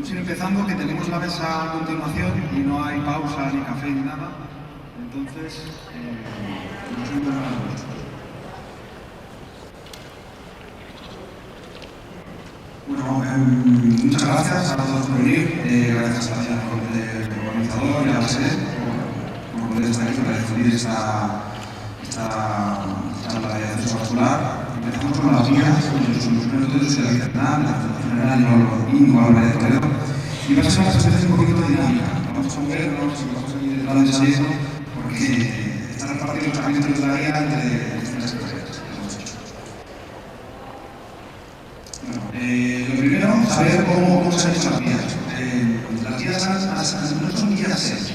Vamos a ir empezando, que tenemos la mesa a continuación y no hay pausa ni café ni nada. Entonces, nos vemos. Bueno, muchas gracias a todos por venir. Gracias al organizador y a la sede por poder estar aquí para difundir esta charla de acceso vascular. Empezamos con las guías, los primeros de la guía general, la Fundación General Íñigo Álvarez Toledo. Y va a ser una presentación un poquito dinámica. Vamos a movernos y vamos a ir detrás de eso porque están repartidos los capítulos de la guía entre distintas carreras que hemos hecho. Bueno, lo primero, saber cómo se han hecho las guías. Las guías no son guías SES.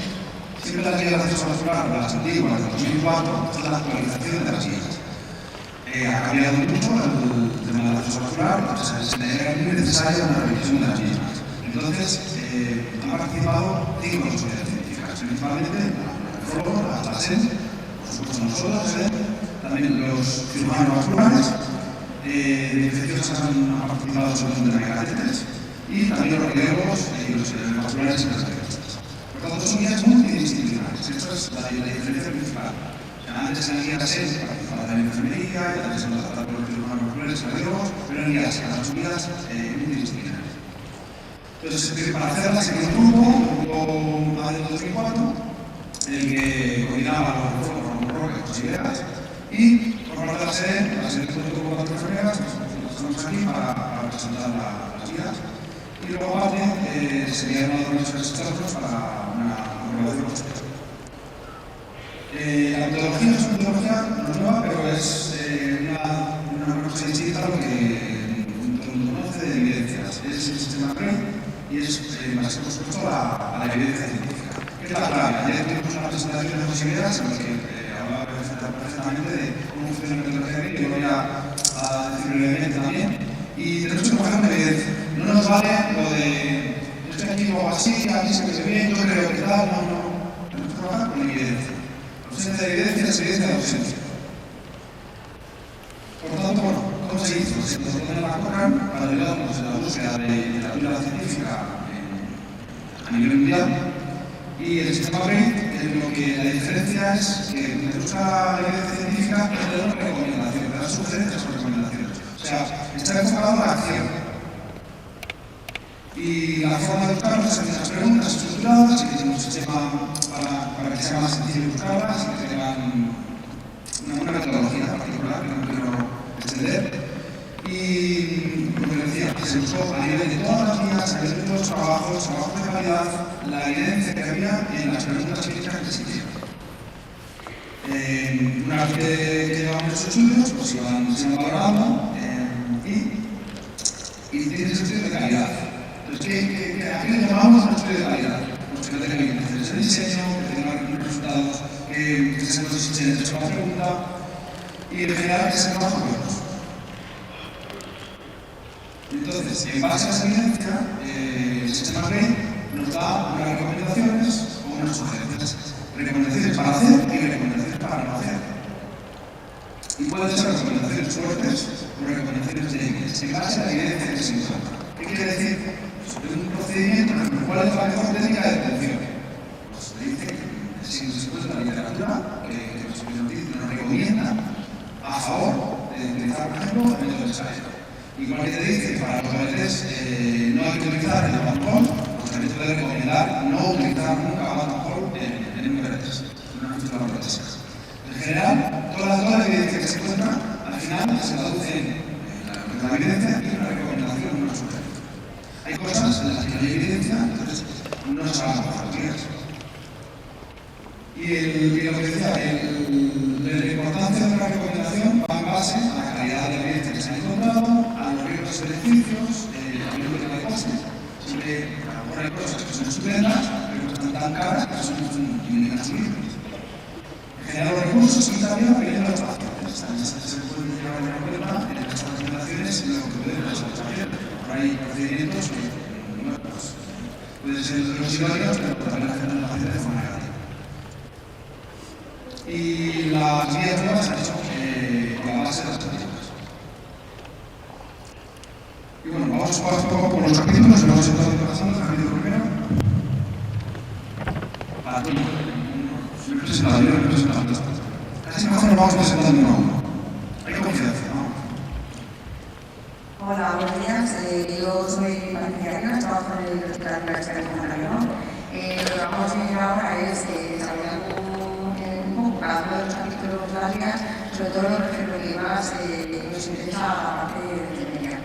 Siempre las guías de acceso vascular, las antiguas, de 2004, es la actualización de las guías. Ha cambiado mucho el tema del acceso vascular, entonces era muy necesaria una revisión de las mismas. Entonces, han participado 5 sociedades científicas, principalmente la SEN, por supuesto nosotros, también los cirujanos vasculares, de infecciosas han participado sobre de megacatetes, y también los radiólogos y los vasculares y las periodistas. Por tanto, son guías multidisciplinares, esta es la diferencia principal. Antes en la guía SEN participaba también la enfermería, y antes en la trata por los cirujanos vasculares y radiólogos, pero en guías, las guías multidisciplinares. Entonces, para hacerla se creó un grupo año 2004, en el que coordinaba los Ramón Roque, José Ideas, y por parte de la SED junto con 4 enfermeras, estamos aquí para presentar las guías. Y luego aparte sería uno de los expertos para una evaluación posterior. La metodología es una metodología no nueva, pero es una cosa distinta a lo que conoce de evidencias. Es el sistema CREI y es más por supuesto a la evidencia científica. ¿Qué es la clave? Ayer tuvimos una presentación de José Ideas en la que hablaba perfectamente de cómo funciona la metodología CREI, y yo voy a decir brevemente también. Y tenemos que coger una evidencia. No nos vale lo de yo estoy aquí o así, aquí se ve bien, yo creo que tal, no. Tenemos que trabajar con evidencia. Ausencia de evidencia es evidencia de ausencia. Por tanto, bueno, ¿cómo se hizo? Se implementó en la Cochrane para ayudarnos en la búsqueda de literatura científica a nivel mundial. Y el sistema CREI, lo que la diferencia es que se busca la evidencia científica es de una recomendación, de las sugerencias o recomendaciones. O sea, está enfocado en la acción. Y la forma de buscarlas es hacer unas preguntas estructuradas y que tenemos un sistema para que sea más sencillo buscarlas y que tengan una metodología particular que no quiero extender. Y como decía, se buscó a nivel de todas las guías, a nivel de todos los trabajos de calidad, la evidencia que había en las preguntas clínicas que se hicieron. Una vez que llevamos los estudios, pues se van valorando y tienen estudios de calidad. Entonces, ¿a qué le llamamos un estudio de calidad? Pues que no tenga limitaciones de diseño, que tenga unos resultados que sean consistentes con la pregunta y en general que sean más o menos. Entonces, en base a esa evidencia, el sistema CREI nos da unas recomendaciones o unas sugerencias. Recomendaciones para hacer y recomendaciones para no hacer. Y pueden ser recomendaciones fuertes o recomendaciones débiles, en base a la evidencia que se encuentra. ¿Qué quiere decir? Sobre un procedimiento, ¿cuál es la mejor técnica de detención? Pues se dice que si se encuentra en la literatura, que nos recomienda a favor de utilizar, por ejemplo, el método de ensayo. Igual que te dice que para los bebés no hay que utilizar el alcohol, pues también te puede recomendar no utilizar nunca alcohol en un bebé, en una fístula protésica. En general, toda la evidencia que se encuentra, al final se traduce en la evidencia y una recomendación, una sugerencia. Hay cosas en las que no hay evidencia, entonces no se van a bajar días. Y lo que decía, la importancia de una recomendación va en base a la calidad de la evidencia que se ha encontrado, a los riesgos y beneficios, a nivel de coste. Siempre a lo mejor hay cosas que son estupendas, pero que están tan caras que son inasumibles. En general, los recursos y también vienen de los pacientes. También se pueden llevar en cuenta en estas recomendaciones y lo que pueden los pacientes. Hay procedimientos que pueden ser los idóneos, pero también afectan al paciente de forma negativa. Y las guías nuevas se han hecho con la base de las antiguas. Y bueno, vamos vamos a jugar un poco por los capítulos, vamos a entrar en corazón, el capítulo primero. Para todo el mundo. Yo he presentado. Casi mejor nos vamos presentando uno a uno. Hay confianza, ¿no? Hola, buenos días. Yo soy Patricia Arias, trabajo en el Hospital de la Universidad de Canarias. Lo que vamos a hacer ahora es desarrollar un poco cada uno de los capítulos de las guías, sobre todo lo que más nos interesa a la parte de enfermería.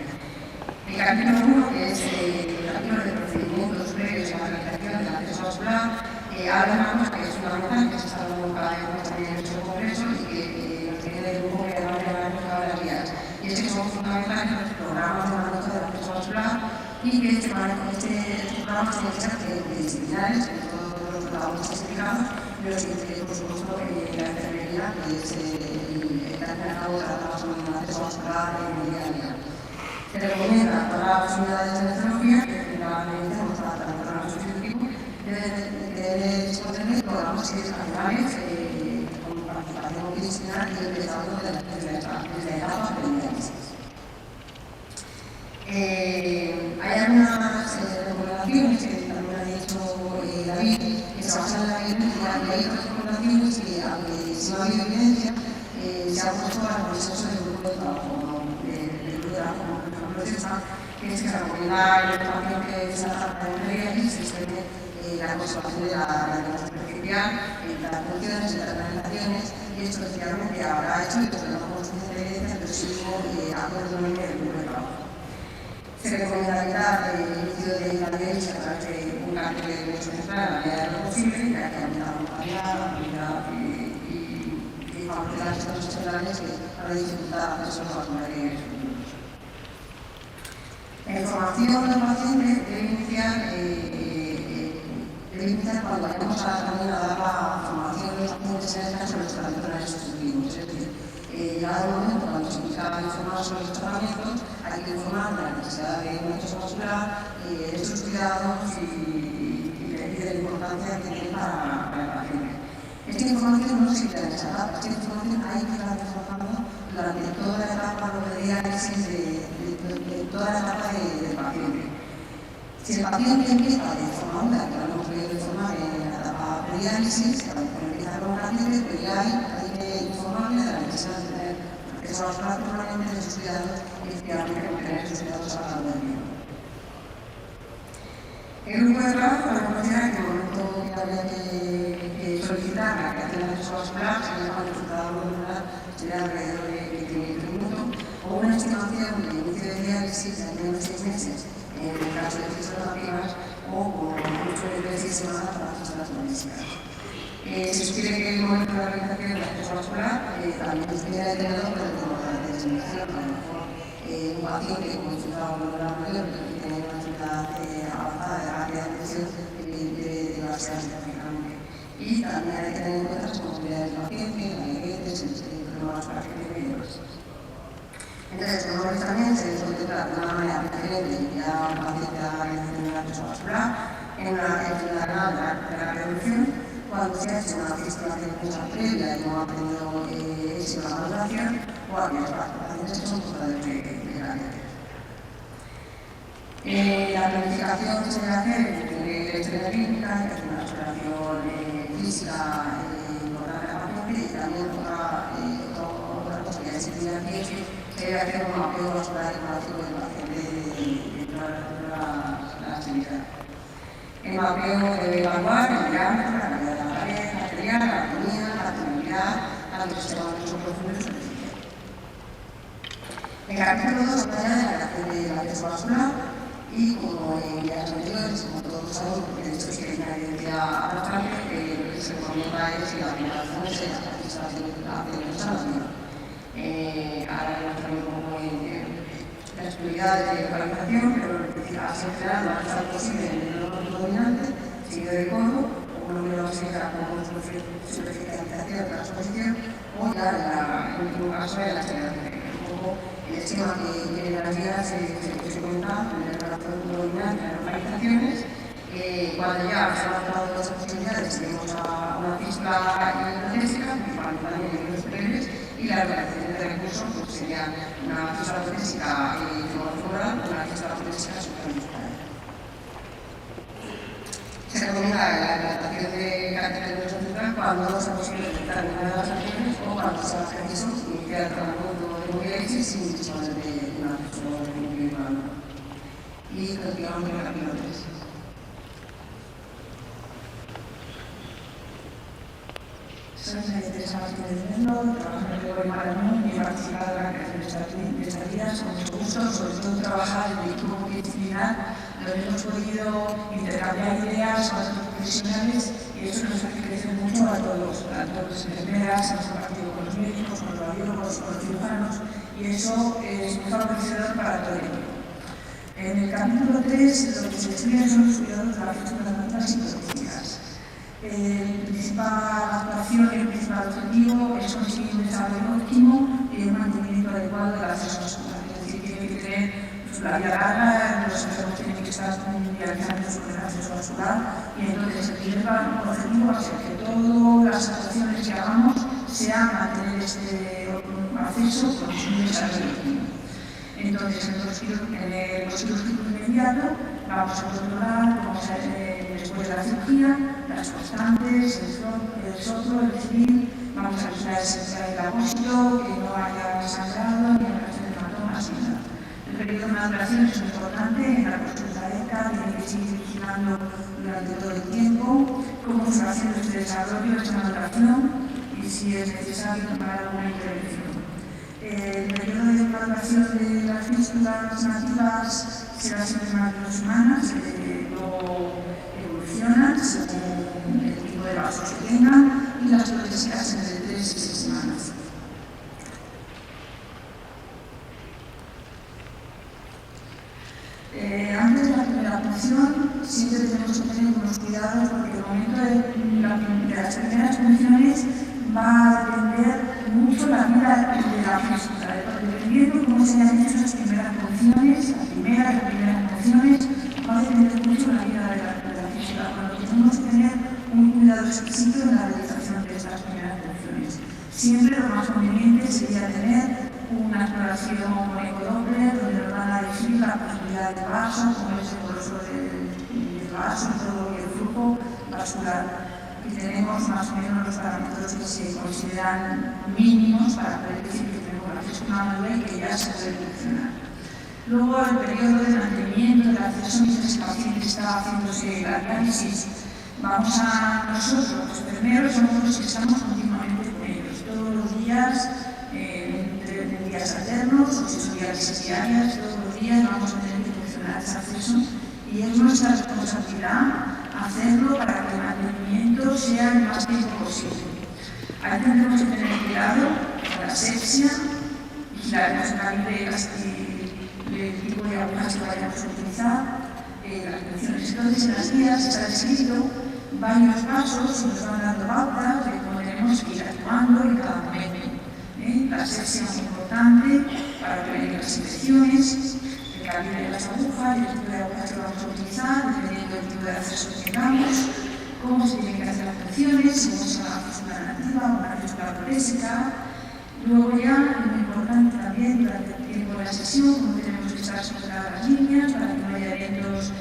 El capítulo 1, que es el capítulo de procedimientos previos a la realización del acceso vascular, habla de una cosa que es fundamental, que se está dando cada vez más también en nuestro congreso y que nos tiene de grupo que además de hablar de las guías. Y es que son fundamentales los programas de manejo del acceso vascular y que estos programas tienen que ser multidisciplinares, que todos los protagonistas explicados, pero sí que por supuesto la enfermería, que es el que al fin y al cabo tratamos con el acceso vascular en el día a día. Se recomienda para las unidades de nefrología, que finalmente vamos a tratar con el sustitutivo, debe contener programas adicionales con participación multidisciplinar y el desarrollo desde la etapa de diálisis. Hay algunas recomendaciones que también ha dicho David, que se basan en la evidencia, y hay otras recomendaciones que, aunque si no ha habido evidencia, se ha puesto al consenso del grupo de trabajo, por ejemplo, esta, que es que se recomienda el paciente que se trata de enfermería y se extiende la conservación de la alimentación artificial, las funciones, las tratamientaciones, y esto especialmente habrá hecho y que no conocemos de evidencia, pero sí acuerdo en el grupo de trabajo. Se recomienda evitar el inicio de la diálisis a través de un cáncer de hueso central a la medida de lo posible, ya que aumenta la mortalidad y favorece las situaciones centrales que van a dificultar el acceso a los materiales futuros. La información del paciente debe iniciar cuando vayamos también a dar la formación de los pacientes en el caso de los tratamientos sustitutivos. Es decir, llegado el momento cuando se empieza a informar sobre los tratamientos, hay que informar de la necesidad de un acceso vascular, de sus cuidados y de la importancia que tiene para el paciente. Esta información no se queda en esa etapa, esta información hay que estar reforzando durante toda la etapa de diálisis, de toda la etapa del paciente. Si el paciente empieza de forma aguda, que lo hemos podido informar en la etapa prediálisis, que empieza con un paciente, pues ya hay que informarle de la necesidad de tener acceso vascular permanente de sus cuidados y efectivamente mantener esos cuidados a lo largo del tiempo. El grupo de trabajo considera que en el momento que habría que solicitar la creación de acceso vascular, sería cuando el resultado molecular sería alrededor de 15 minutos, o una estimación de inicio de diálisis de al menos 6 meses en el caso de fisioterapia o como mucho de 6 semanas para las personas domésticas. Se sugiere que el momento de la realización del acceso vascular también estuviera determinado por el tiempo de designación. A lo mejor un paciente con enfermedad pulmonar mayor que tiene una enfermedad avanzada de rápida depresión debe llevarse específicamente. Y también hay que tener en cuenta las comorbilidades del paciente, la diabetes, el problema vascular que tiene y demás. Entonces, como veis también, se debe contemplar de una manera diferente ya un paciente a la realización del acceso vascular en una enfermedad renal de la reducción, cuando se ha hecho una fístula previa y no ha tenido éxito en la maduración, o aquellos pacientes que son portadores de diabetes. La planificación que se debe hacer tiene la historia clínica, que es una exploración física importante de la paciente, y también otra cosa que ya se tiene aquí es que se debe hacer un mapeo vascular ecográfico del paciente de todas las actividades. El mapeo debe evaluar el diámetro, la calidad de la pared arterial, la anatomía, la permeabilidad, la sistema nervioso profundo y superficial. El capítulo 2 habla de la creación del acceso vascular y, como en días anteriores, como todos sabemos, porque de hecho es que hay una evidencia arrastrable, lo que se recomienda es la preparación de la administración de la sanación. Ahora vemos también un poco en las prioridades de localización, pero así en general lo más alto posible en el número dominante, seguido de codo, o un número auxiliar como superficialización de la exposición, o ya en el último caso de la exteriorización. Un poco el esquema que tiene las guías se comenta en el relación dominante de las localizaciones. Cuando ya se han adaptado todas las posibilidades, tenemos a una fístula hidrocelésica, principalmente también en los superiores, y la recuperación de recursos pues, sería una fístula protésica femoral o una fístula protésica supramuscular. Se recomienda la implantación de catéter de velocidad cuando no sea posible detectar ninguna de las acciones o cuando sea preciso iniciar el tratamiento de movilidad sin disponer de una fístula de movilidad. Y continuamos con el capítulo 3. Soy María Teresa Martínez Mendo, trabajo en el Grupo de Maranón y he participado en la creación de estas guías con mucho gusto, sobre todo trabajar en el equipo multidisciplinar, donde hemos podido intercambiar ideas con otros profesionales y eso nos hace crecer mucho a todos, tanto las enfermeras, hemos compartido con los médicos, con los radiólogos, con los cirujanos y eso es muy favorecedor para todo el equipo. En el capítulo 3 lo que se describe son los cuidados de las fístulas y protéticas. La principal actuación y el principal objetivo es conseguir un desarrollo óptimo y un mantenimiento adecuado de la acceso vascular. Es decir, tiene que tener la vía larga, los enfermos tienen que estar realizando sobre el acceso vascular y entonces el primer objetivo va a ser que todas las actuaciones que hagamos sean mantener este acceso con un desarrollo óptimo. Entonces, en el quirúrgico inmediato vamos a controlar cómo se hace después de la cirugía, las constantes, el soplo, el civil, vamos a vigilar el apósito, que no haya sangrado, ni operación de hematomas, ni nada. El periodo de maduración es muy importante, en la consulta ECA tiene que seguir vigilando durante todo el tiempo, cómo se va haciendo este desarrollo, esta maduración, y si es necesario tomar alguna intervención. El periodo de maduración de las fístulas nativas será siempre más de 2 semanas, luego evolucionan según el tipo de vasos que tengan y las protésicas entre 3 y 6 semanas. Antes de la primera punción siempre tenemos que tener unos cuidados porque el momento de las primeras punciones va a depender mucho la vida de la fístula, dependiendo cómo se hayan hecho esas primeras punciones, las primeras punciones, va a depender mucho la vida de la fístula, por lo que tenemos que tener un cuidado exquisito en la realización de estas primeras punciones. Siempre lo más conveniente sería tener una exploración con ecodoppler, donde nos van a decir la posibilidad del vaso, cómo es el grosor del vaso y todo el flujo vascular. Y tenemos más o menos los parámetros que se consideran mínimos para poder decir que tenemos la fístula madura y que ya se puede funcionar. Luego, el periodo de mantenimiento de la acceso, mientras el paciente está haciéndose la diálisis, vamos a nosotros, los enfermeros, somos los que estamos continuamente con ellos, todos los días, entre días alternos o si son diálisis diarias, todos los días vamos a tener que funcionar ese acceso y es nuestra responsabilidad hacerlo para que el mantenimiento sea el más tiempo posible. Ahí tendremos que tener cuidado con la asepsia, vigilaremos el calibre y el tipo de agujas que vayamos a utilizar, las funciones. Entonces, en las guías está descrito varios pasos y nos van dando pautas de cómo tenemos que ir actuando en cada momento. La asepsia es muy importante para prevenir las infecciones, el calibre de las agujas, el tipo de agujas que vamos a utilizar, dependiendo del tipo de acceso que tengamos, cómo se tienen que hacer las funciones, si vamos a una fístula nativa o una fístula protésica. Luego ya, muy importante también, durante el tiempo de la sesión, cómo tenemos que estar separadas las líneas para que no haya eventos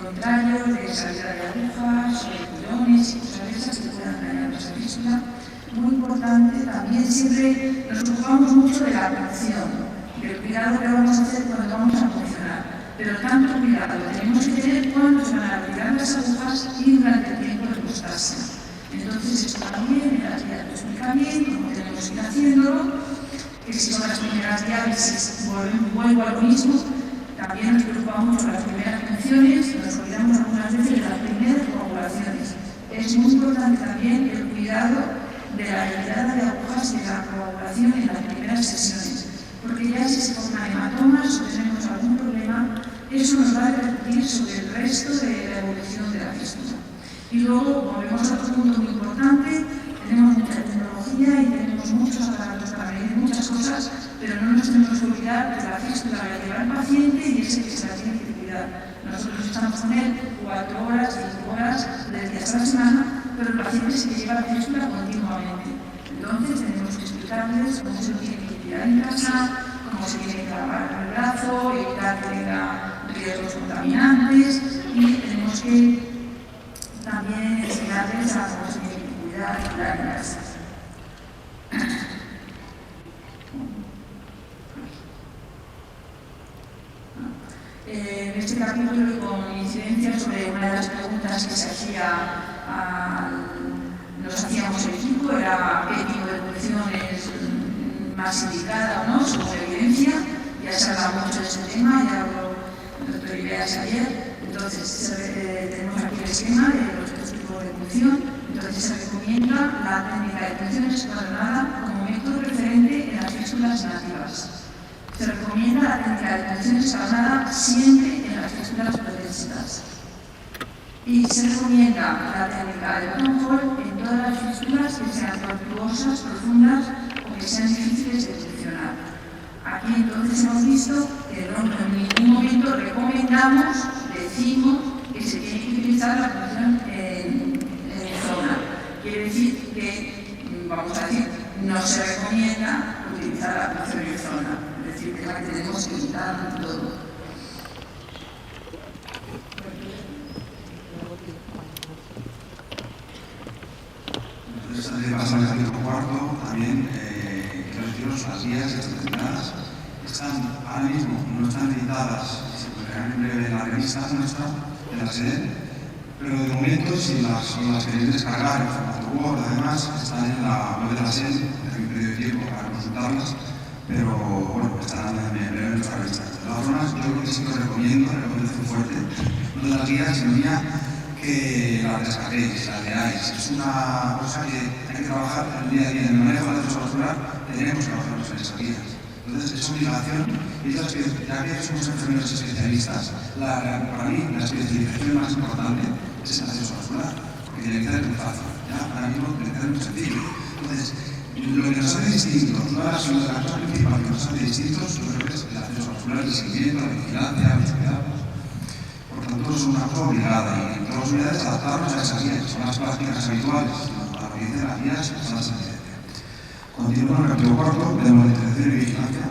contrarios de salida de agujas o de tirones y cosas de esas que puedan dañar nuestra fístula. Muy importante también, siempre nos ocupamos mucho de la punción, del cuidado que vamos a hacer cuando vamos a funcionar. Pero tanto cuidado tenemos que tener cuando se van a retirar las agujas y durante el tiempo de gustarse. Entonces, esto también en las guías lo explica bien, cómo tenemos que ir haciéndolo, que si son las primeras diálisis, vuelvo a lo mismo, también nos preocupamos mucho de las primeras funciones, nos olvidamos algunas veces de las primeras coagulaciones. Es muy importante también el cuidado de la retirada de agujas y de la coagulación en las primeras sesiones, porque ya si se forman hematomas o tenemos algún problema, eso nos va a repercutir sobre el resto de la evolución de la fístula. Y luego, volvemos a otro punto muy importante, tenemos mucha tecnología y tenemos muchos aparatos para medir muchas cosas, pero no nos tenemos que olvidar que la fístula la lleva el paciente y es el que se la tiene que cuidar. Nosotros estamos con él 4 horas, 5 horas, 3 días a la semana, pero el paciente se lleva la fístula continuamente. Entonces tenemos que explicarles cómo se lo tiene que tirar en casa, cómo se tiene que lavar el brazo, evitar que tenga riesgos contaminantes y tenemos que también enseñarles a cómo se tiene que cuidar y cuidar en casa. En este capítulo, con incidencia sobre una de las preguntas que se hacía nos hacíamos el equipo, era qué tipo de función es más indicada o no, según la evidencia. Ya se habla mucho de ese tema, ya habló el doctor Ibeas ayer. Entonces, tenemos aquí el esquema de los dos tipos de función. Entonces, se recomienda la técnica de función escalonada como método referente en las fístulas nativas. Se recomienda la técnica de función escalonada siempre en las fístulas protésicas. Y se recomienda la técnica de bottom en todas las fístulas que sean tortuosas, profundas o que sean difíciles de funcionar. Aquí entonces hemos visto que no, en ningún momento recomendamos, decimos que se tiene que utilizar la función en zona. Quiere decir que, vamos a decir, no se recomienda utilizar la función en zona. Es decir, que es la que tenemos que evitar en todo. Entonces, pasa en el capítulo cuarto también que las guías determinadas están ahora mismo, no están editadas, se publicarán en breve en la revista nuestra, de la sede, pero de momento, si las queréis descargar en formato Word, además, están en la web de la sede, hay un periodo de tiempo para consultarlas, pero bueno, estarán en breve en nuestra revista. De todas formas, yo creo que sí que os recomiendo, recomendación fuerte, no de las guías, sino mía, que la descarguéis, la leáis. Es una cosa que hay que trabajar en el día a día. En el manejo de la defensa vascular tenemos que trabajar en esas guías. Entonces, es obligación, y ya que somos enfermeros especialistas, para mí la especialización más importante es en la defensa vascular, porque tiene que ser muy fácil. ¿Ya? Ahora mismo tiene que ser muy sencillo. Entonces, lo que nos hace distintos, una de las cosas principales que nos hace distintos, yo creo que es la defensa vascular, el seguimiento, la vigilancia, los cuidados. Por tanto, es una cosa obligada y en todas las unidades adaptarnos a esas guías, son las prácticas habituales, a lo que dicen las guías son las evidencias. Continúo en el capítulo cuarto, de monitorización y vigilancia.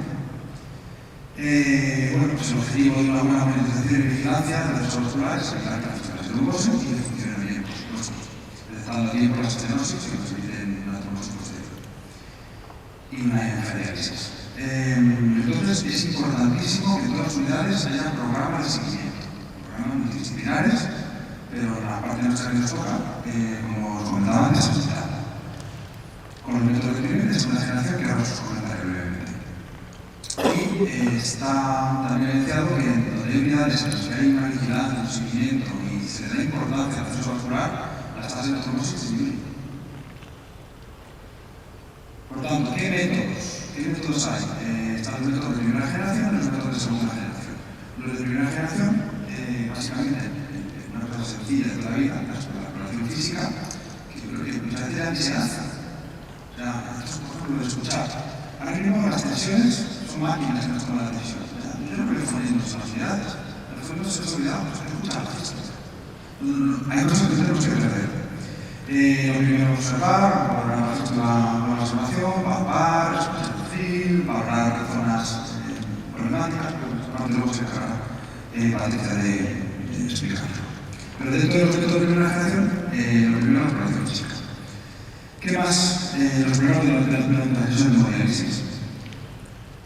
Bueno, pues el objetivo de una buena monitorización y vigilancia de las defensas vasculares es evitar que las fístulas se glucose y que funcionen bien, por supuesto. Detectando a tiempo las estenosis y que nos eviten una trombosis posterior y una hemodiálisis. Entonces, es importantísimo que en todas las unidades haya programas de seguimiento. Multidisciplinares, pero la parte de nuestra que nos toca, como os comentaba antes, es vital. Con los métodos de primer y de segunda generación, que ahora os comentaré brevemente. Y está también evidenciado que donde hay unidades en las que hay una vigilancia, un seguimiento y se le da importancia al proceso vascular, las tasas de trombosis disminuyen. Por tanto, ¿qué métodos hay? Están los métodos de primera generación y los métodos de segunda generación. Los de primera generación, básicamente, una cosa sencilla de toda la vida, la exploración física, que yo creo que muchas veces ya ni se hace. O sea, esto es por ejemplo de escuchar. Ahora mismo las tensiones son máquinas que nos toman las decisiones. Yo no creo que fallemos en las unidades. Los fondos se olvidados, hay que escuchar las fiestas. Hay cosas que tenemos que perder. Lo primero es observar, valorar la observación, palpar, escuchar el perfil, valorar zonas problemáticas, pero luego se encargará Patricia de explicarlo. Pero dentro de los métodos de primera generación, lo primero es la exploración física. ¿Qué más? Los primeros de la sesión de hemodiálisis.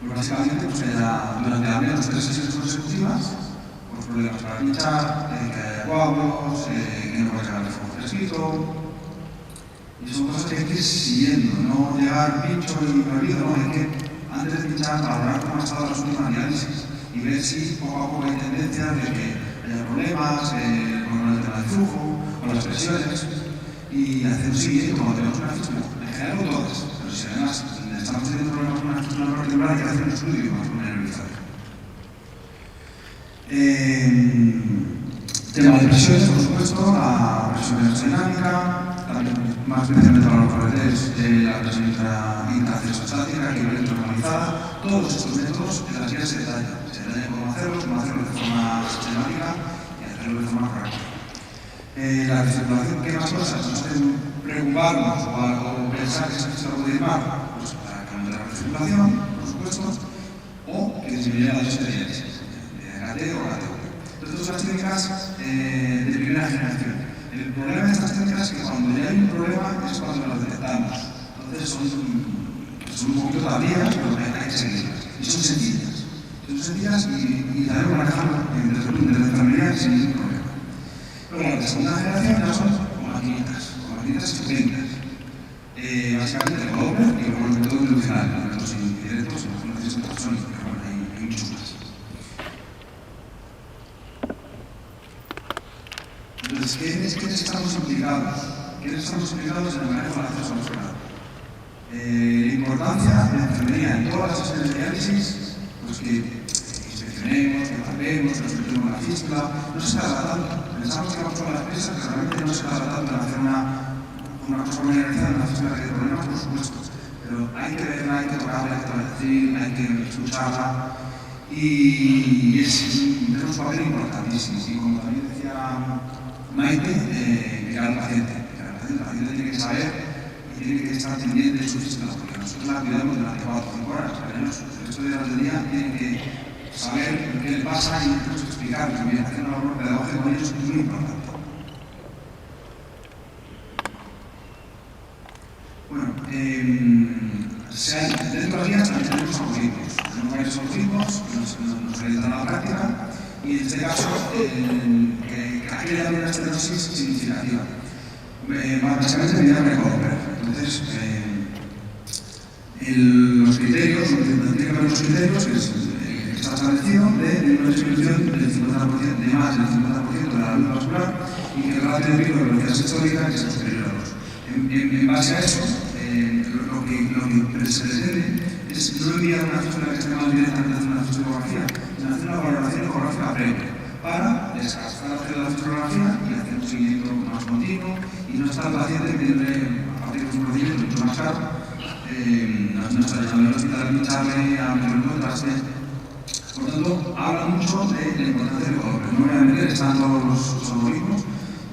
Pues básicamente, pues durante al menos 3 sesiones consecutivas, pues problemas para pinchar, que haya coágulos, que no pueda llegar de fuego fresquito. Y son cosas que hay que ir siguiendo, no llegar pincho y me olvido, no, hay que antes de pinchar valorar cómo han estado las últimas diálisis y ver si poco a poco hay tendencias de que haya problemas con el tema del flujo, con las presiones y hacer un seguimiento cuando tenemos una fístula. En general no todas, pero si además estamos teniendo problemas con una fístula particular hay que hacer un estudio más generalizado. Tema de presiones, por supuesto, la presión hemodinámica, más especialmente para los paredes, la presión intracerebral, equilibrio normalizada. Todos estos métodos en las guías se detallan cómo hacerlos de forma sistemática y hacerlo de forma correcta. La recirculación, ¿qué más cosas nos hacen preocuparnos o pensar que se puede ir mal, pues para cambiar la recirculación, por supuesto, o que disminuya la dosis de diálisis, de GAT o GAT. Entonces, son las técnicas de primera generación. El problema de estas técnicas es que cuando ya hay un problema es cuando las detectamos. Entonces, son un poquito tardías, pero hay que seguirlas. Y son sencillas. Son sencillas y sabemos manejarlo desde la enfermería sin ningún problema. Luego, la segunda generación ya son con maquinitas estupendas. Básicamente, el Doppler y luego los métodos industriales, los métodos indirectos, los métodos ultrasónicos, pero bueno, hay muchos más. Entonces, ¿qué estamos implicados? ¿Qué estamos implicados en el manejo de la acceso muscular? La importancia de la enfermería en todas las sesiones de diálisis, pues que inspeccionemos, que palpemos, que nos metemos la fístula, no se tarda tanto. Pensamos que vamos con las prisas, que realmente no se tarda tanto en hacer una cosa organizada, una fístula que hay problemas, por supuesto. Pero hay que verla, hay que tocarla, hay que traducir, hay que escucharla. Y tenemos un papel importantísimo. Y como también decía Maite, llegar al paciente. El paciente tiene que saber y tiene que estar pendiente de su fístula, porque nosotros la cuidamos durante 4 o 5 horas. Pero ellos, el resto de horas del día, tienen que saber qué le pasa y tenemos que explicar. También hacer una labor pedagógica con ellos es muy importante. Bueno, dentro de las guías también tenemos algoritmos. Tenemos varios algoritmos que nos realizan a la práctica y en este caso que haya una estenosis significativa. Básicamente medida Doppler. Entonces, los criterios, tiene que haber unos criterios que está establecido de una disminución del 50%, de más del 50% de la luz vascular y que el ratio de pico de velocidad sistólica es superior a 2. En base a eso, lo que se pretende es no enviar una fístula que esté más directamente hacer una fistulografía, sino hacer una valoración ecográfica previa para descartar la fistulografía y hacer un seguimiento más continuo y no estar el paciente pidiéndole a partir de un procedimiento mucho más caro, no está llamando al hospital a pincharle, a meterlo en contraste. Por tanto, habla mucho de la importancia del Doppler. No voy a meter, están todos los algoritmos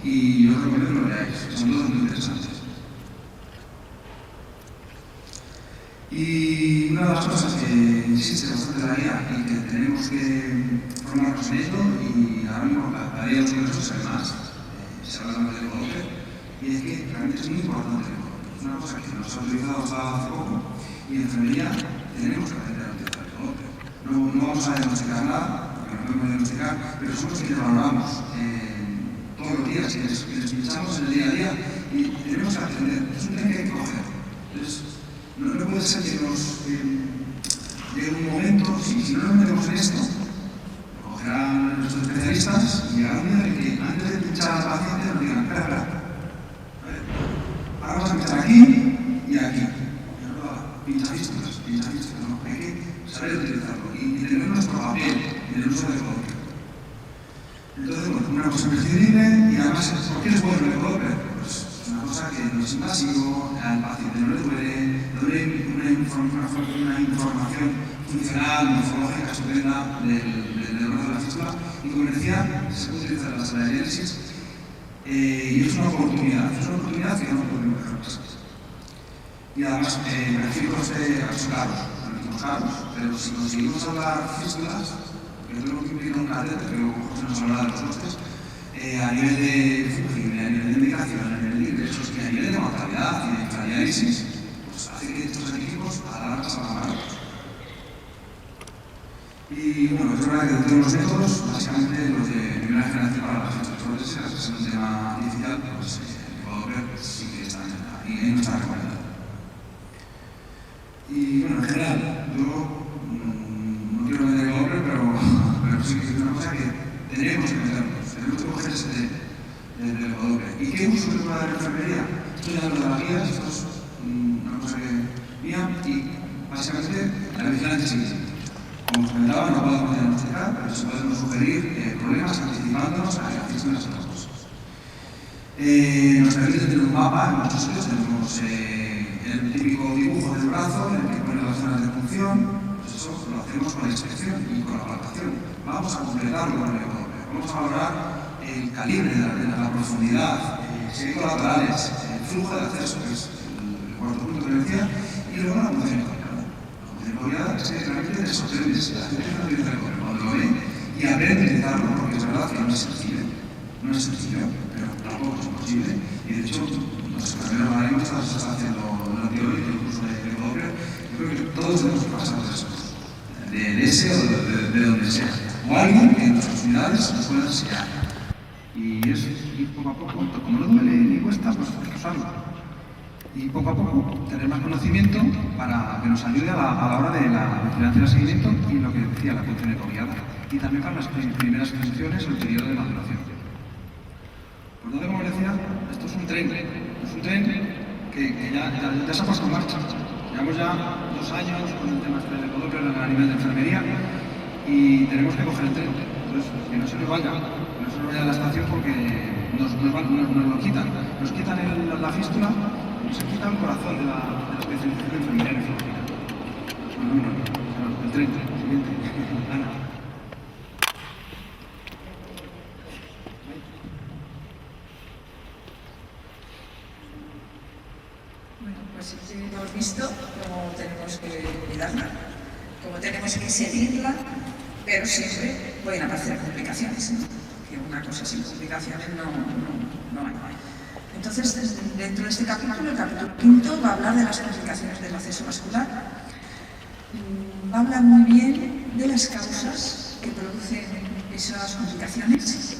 y yo os recomiendo que lo leáis, son todos muy interesantes. Y una de las cosas que insiste bastante la guía y que tenemos que formarnos en esto, y ahora mismo cada día los congresos se ve más, se habla más del Doppler, y es que realmente es muy importante el Doppler. Es una cosa que nos ha utilizado hasta hace poco y en enfermería tenemos que aprender a utilizar el Doppler. No vamos a diagnosticar nada, porque no podemos diagnosticar, pero somos quienes valoramos todos los días, quienes pinchamos en el día a día y tenemos que aprender. Es un tema que hay que coger. Entonces, no puede ser que nos llegue un momento, si no nos metemos en esto, lo cogerán nuestros especialistas y llegará un día en que antes de pinchar al paciente nos digan, espera, ahora vamos a pinchar aquí y aquí. Pincha fístulas, ¿no? Hay que saber utilizarlo y tener nuestro papel en el uso del Doppler. Entonces, bueno, una cosa imprescindible y además, ¿por qué es bueno el Doppler? Pues es una cosa que no es invasivo, al paciente no le duele, una información funcional, morfológica estupenda del órgano de la fístula y como decía, se puede utilizar en la sala de diálisis y es una oportunidad que no podemos dejar pasar. Y además, beneficios son caros, pero si conseguimos hablar fístulas, yo tengo que implicar un catéter, que luego nos hablará de los costes, a nivel de fungible, a nivel de medicación, a nivel de ingresos y a nivel de mortalidad y de infradiálisis, pues hace que estos equipos a la larga salgan baratos. Y bueno, es verdad que de todos los métodos, básicamente los de primera generación para las fístulas, que es un tema inicial, pues el Doppler sí que está ahí, no está recomendado. Y bueno, en general, yo no quiero meter el Doppler, pero sí que es una cosa que tenemos que meternos, tenemos que coger ese del Doppler. ¿Y qué uso se puede dar en la enfermería? Estoy dando de las guías, esto es una cosa que mía, y básicamente la vigilancia siguiente. Como os comentaba, no podemos diagnosticar, pero sí podemos sugerir problemas anticipándonos a que la fístula se las cosas. Nos permite tener un mapa, en muchos sitios tenemos el típico dibujo del brazo en el que pone las zonas de punción, pues eso lo hacemos con la inspección y con la palpación. Vamos a completarlo con el Doppler, vamos a valorar el calibre de la profundidad, si hay colaterales, el flujo de acceso, que es el cuarto punto que decía, y luego la punción copiada. La punción copiada es que realmente te sorprendes, la gente no utiliza el código, cuando lo ve y aprende a utilizarlo, porque es verdad que no es sencillo, pero tampoco es imposible, y de hecho, nuestros compañeros marítimos están haciendo durante hoy el curso de Doppler. Yo creo que todos tenemos que pasar por eso, de ese o de donde sea, o alguien que en nuestras unidades nos pueda enseñar. Y eso, y poco a poco, como no duele ni cuesta, pues usarlo. Y poco a poco tener más conocimiento para que nos ayude a la hora de la vigilancia y el seguimiento y lo que decía, la punción ecoguiada. Y también para las primeras exposiciones o el periodo de maduración. Por donde, como decía, esto es un tren que ya se ha puesto en marcha. Llevamos ya 2 años con el tema del ecodoppler a nivel de enfermería y tenemos que coger el tren. Entonces, que no se nos vaya de la estación porque nos lo quitan. Nos quitan la fístula, se quita el corazón de la especialización de enfermería nefrológica. El tren, siguiente. Ana. Pues hemos visto cómo tenemos que cuidarla, cómo tenemos que seguirla, pero siempre pueden aparecer complicaciones, ¿no? Que una cosa sin complicaciones no hay. Entonces, dentro de este capítulo, el capítulo 5, va a hablar de las complicaciones del acceso vascular. Va a hablar muy bien de las causas que producen esas complicaciones.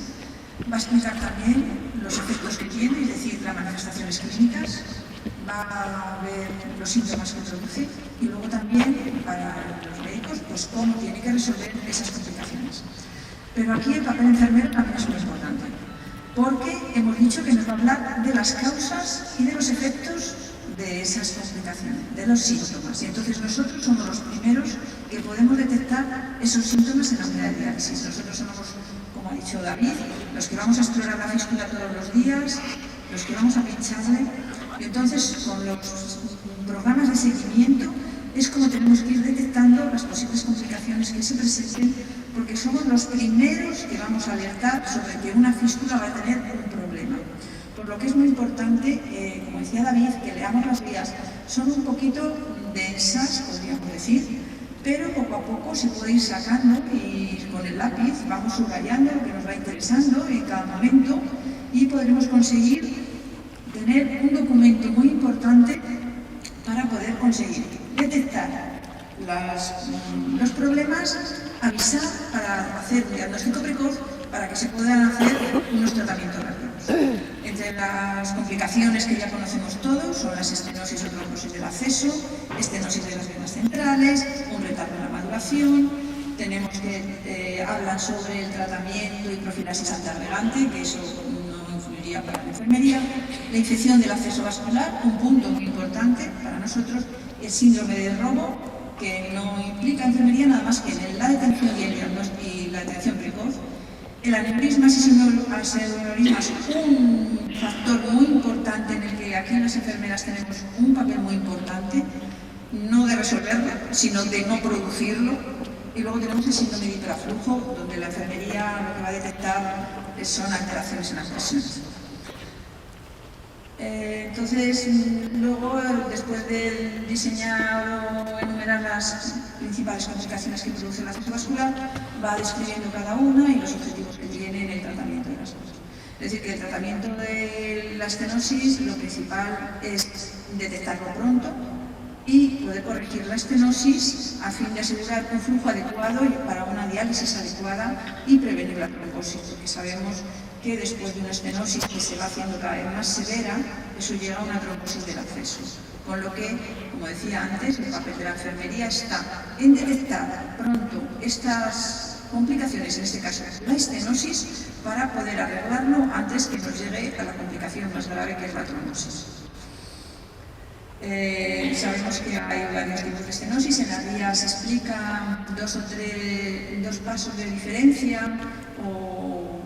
Va a explicar también los efectos que tiene, es decir, las manifestaciones clínicas. Va a ver los síntomas que produce y luego también para los médicos pues cómo tiene que resolver esas complicaciones. Pero aquí el papel enfermero también es muy importante, porque hemos dicho que nos va a hablar de las causas y de los efectos de esas complicaciones, de los síntomas. Y entonces nosotros somos los primeros que podemos detectar esos síntomas en la unidad de diálisis. Nosotros somos, como ha dicho David, los que vamos a explorar la fístula todos los días, los que vamos a pincharle. Y entonces, con los programas de seguimiento, es como tenemos que ir detectando las posibles complicaciones que se presenten, porque somos los primeros que vamos a alertar sobre que una fístula va a tener un problema. Por lo que es muy importante, como decía David, que leamos las guías. Son un poquito densas, podríamos decir, pero poco a poco se puede ir sacando y con el lápiz vamos subrayando lo que nos va interesando en cada momento y podremos conseguir tener un documento muy importante para poder conseguir detectar los problemas, avisar para hacer un diagnóstico precoz para que se puedan hacer unos tratamientos rápidos. Entre las complicaciones que ya conocemos todos son las estenosis o trombosis del acceso, estenosis de las venas centrales, un retardo en la maduración. Tenemos que hablar sobre el tratamiento y profilaxis antiagregante, que eso para la enfermería, la infección del acceso vascular, un punto muy importante para nosotros, el síndrome de robo, que no implica enfermería nada más que en la detención y la detención precoz, el aneurismas y pseudoaneurismas, un factor muy importante en el que aquí en las enfermeras tenemos un papel muy importante, no de resolverlo, sino de no producirlo. Y luego tenemos el síndrome de hiperaflujo, donde la enfermería lo que va a detectar son alteraciones en las presiones. Entonces, luego, después de diseñar o enumerar las principales complicaciones que produce el acceso vascular, va describiendo cada una y los objetivos que tiene en el tratamiento de las cosas. Es decir, que el tratamiento de la estenosis, lo principal es detectarlo pronto y poder corregir la estenosis a fin de asegurar un flujo adecuado para una diálisis adecuada y prevenir la trombosis, porque sabemos que después de una estenosis que se va haciendo cada vez más severa, eso llega a una trombosis del acceso. Con lo que, como decía antes, el papel de la enfermería está en detectar pronto estas complicaciones, en este caso la estenosis, para poder arreglarlo antes que nos llegue a la complicación más grave, que es la trombosis. Sabemos que hay varios tipos de estenosis, en la guía se explican dos pasos de diferencia o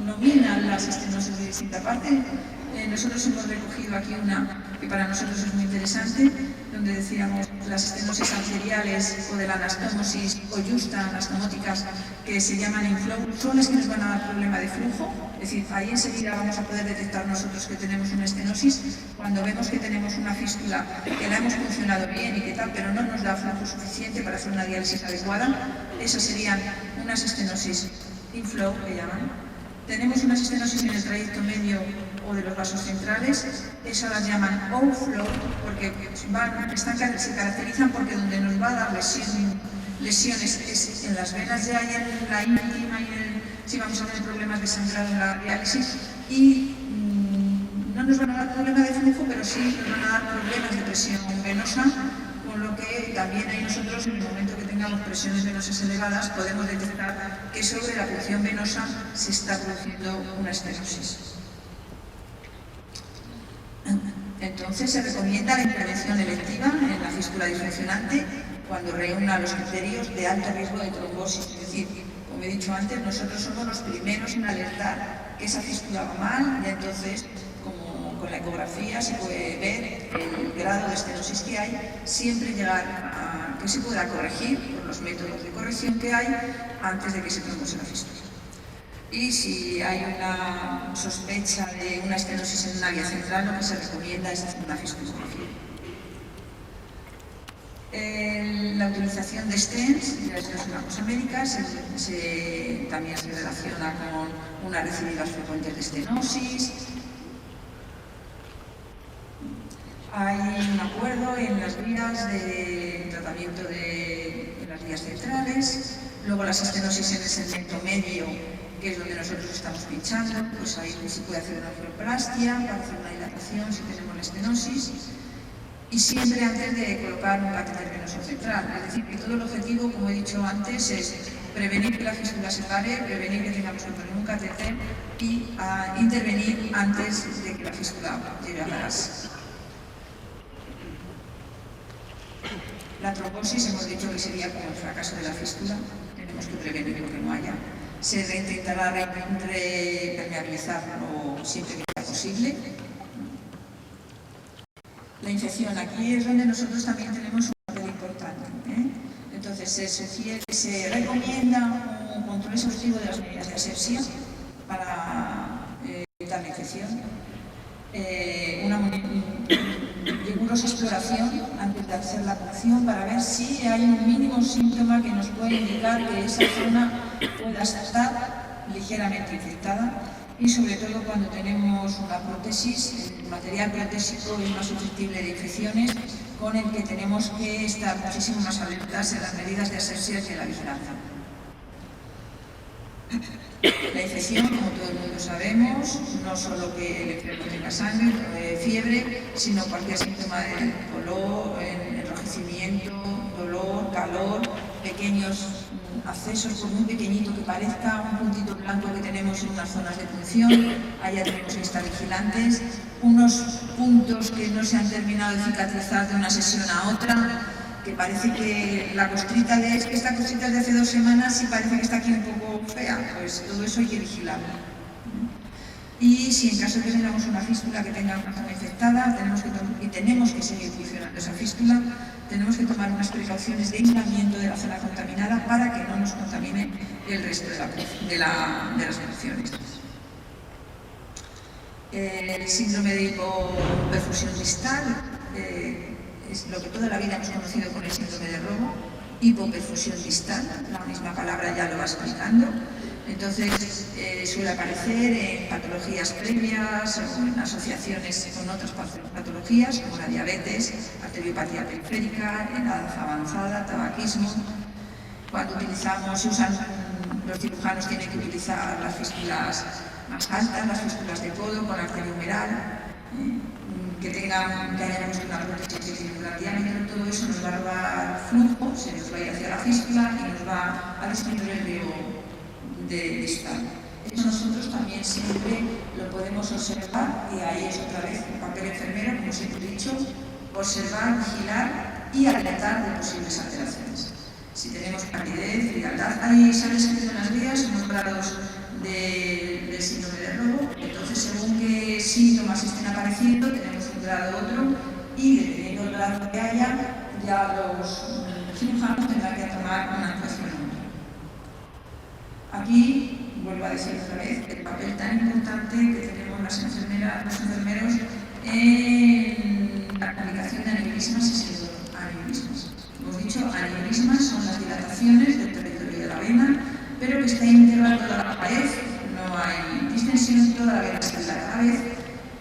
nominan las estenosis de distinta parte. Nosotros hemos recogido aquí una que para nosotros es muy interesante, donde decíamos las estenosis arteriales o de la anastomosis o justa anastomóticas, que se llaman inflow, son las que nos van a dar problema de flujo, Es decir, ahí enseguida vamos a poder detectar nosotros que tenemos una estenosis cuando vemos que tenemos una fístula que la hemos funcionado bien y que tal, pero no nos da flujo suficiente para hacer una diálisis adecuada. Esas serían unas estenosis inflow, que llaman. Tenemos unas estenosis en el trayecto medio o de los vasos centrales, esas las llaman outflow, porque se caracterizan porque donde nos va a dar lesiones es en las venas de ahí, en la íntima y si vamos a tener problemas de sangrado en la diálisis, y no nos van a dar problemas de flujo, pero sí nos van a dar problemas de presión venosa, con lo que también ahí nosotros, en el momento que tengamos presiones venosas elevadas, podemos detectar que sobre la punción venosa se está produciendo una estenosis. Entonces se recomienda la intervención electiva en la fístula disfuncionante cuando reúna los criterios de alto riesgo de trombosis. Es decir, como he dicho antes, nosotros somos los primeros en alertar que esa fístula va mal, y entonces, como con la ecografía se puede ver el grado de estenosis que hay, siempre llegar a que se pueda corregir por los métodos de corrección que hay antes de que se trombose la fístula. Y si hay una sospecha de una estenosis en una vía central, lo que se recomienda es hacer una fistulografía. La utilización de stents, ya esto es una cosa médica, también se relaciona con unas recidivas frecuentes de estenosis. Hay un acuerdo en las vías de tratamiento en las vías centrales. Luego las estenosis en el segmento medio, que es donde nosotros estamos pinchando, pues ahí se puede hacer una angioplastia para hacer una dilatación si tenemos la estenosis. Y siempre antes de colocar un catéter venoso central. Es decir, que todo el objetivo, como he dicho antes, es prevenir que la fístula se pare, prevenir que tengamos que poner un catéter y intervenir antes de que la fístula llegue a pararse. La trombosis hemos dicho que sería como el fracaso de la fístula, tenemos que prevenir lo que no haya. Se intentará permeabilizarlo siempre que sea posible. La infección, aquí es donde nosotros también tenemos un papel importante. Entonces se recomienda un control exhaustivo de las medidas de asepsia para evitar la infección. Una rigurosa exploración antes de hacer la punción para ver si hay un mínimo síntoma que nos puede indicar que esa zona pueda estar ligeramente infectada. Y sobre todo cuando tenemos una prótesis, el material protésico es más susceptible de infecciones, con el que tenemos que estar muchísimo más alertas en las medidas de asepsia y en la vigilancia. La infección, como todo el mundo sabemos, no solo que el enfermo tenga sangre, fiebre, sino cualquier síntoma de color, enrojecimiento, dolor, calor, pequeños accesos, por muy pequeñito que parezca, un puntito blanco que tenemos en unas zonas de punción, allá tenemos que estar vigilantes, unos puntos que no se han terminado de cicatrizar de una sesión a otra, que parece que la costrita esta costrita es de hace 2 semanas y parece que está aquí un poco fea, pues todo eso hay que vigilarlo. Y si en caso de que tengamos una fístula que tenga una zona infectada tenemos que seguir funcionando esa fístula, tenemos que tomar unas precauciones de aislamiento de la zona contaminada para que no nos contamine el resto de las funciones. El síndrome de hipoperfusión distal es lo que toda la vida hemos conocido con el síndrome de Robo, hipoperfusión distal, la misma palabra ya lo va explicando. Entonces suele aparecer en patologías previas o en asociaciones con otras patologías como la diabetes, arteriopatía periférica, edad avanzada, tabaquismo. Cuando los cirujanos tienen que utilizar las fístulas más altas, las fístulas de codo con arteria humeral, que hayan puesto una prótesis de circular diámetro, todo eso nos va a dar flujo, se nos va a ir hacia la fístula y nos va a disminuir el riesgo de distal. Eso nosotros también siempre lo podemos observar, y ahí es otra vez el papel enfermero, como siempre he dicho, observar, vigilar y alertar de posibles alteraciones. Si tenemos candidez, frialdad, ahí se han escrito en las guías unos grados del síndrome de Robo, entonces según qué síntomas estén apareciendo, tenemos un grado otro, y dependiendo del grado que haya, ya los cirujanos tendrán que tomar una actuación. Aquí vuelvo a decir otra vez, el papel tan importante que tenemos las enfermeras, los enfermeros en la comunicación de aneurismas y pseudoaneurismas. Hemos dicho, aneurismas son las dilataciones del territorio de la vena, pero que está íntegra toda la pared, no hay distensión, toda la vena está dilata a la vez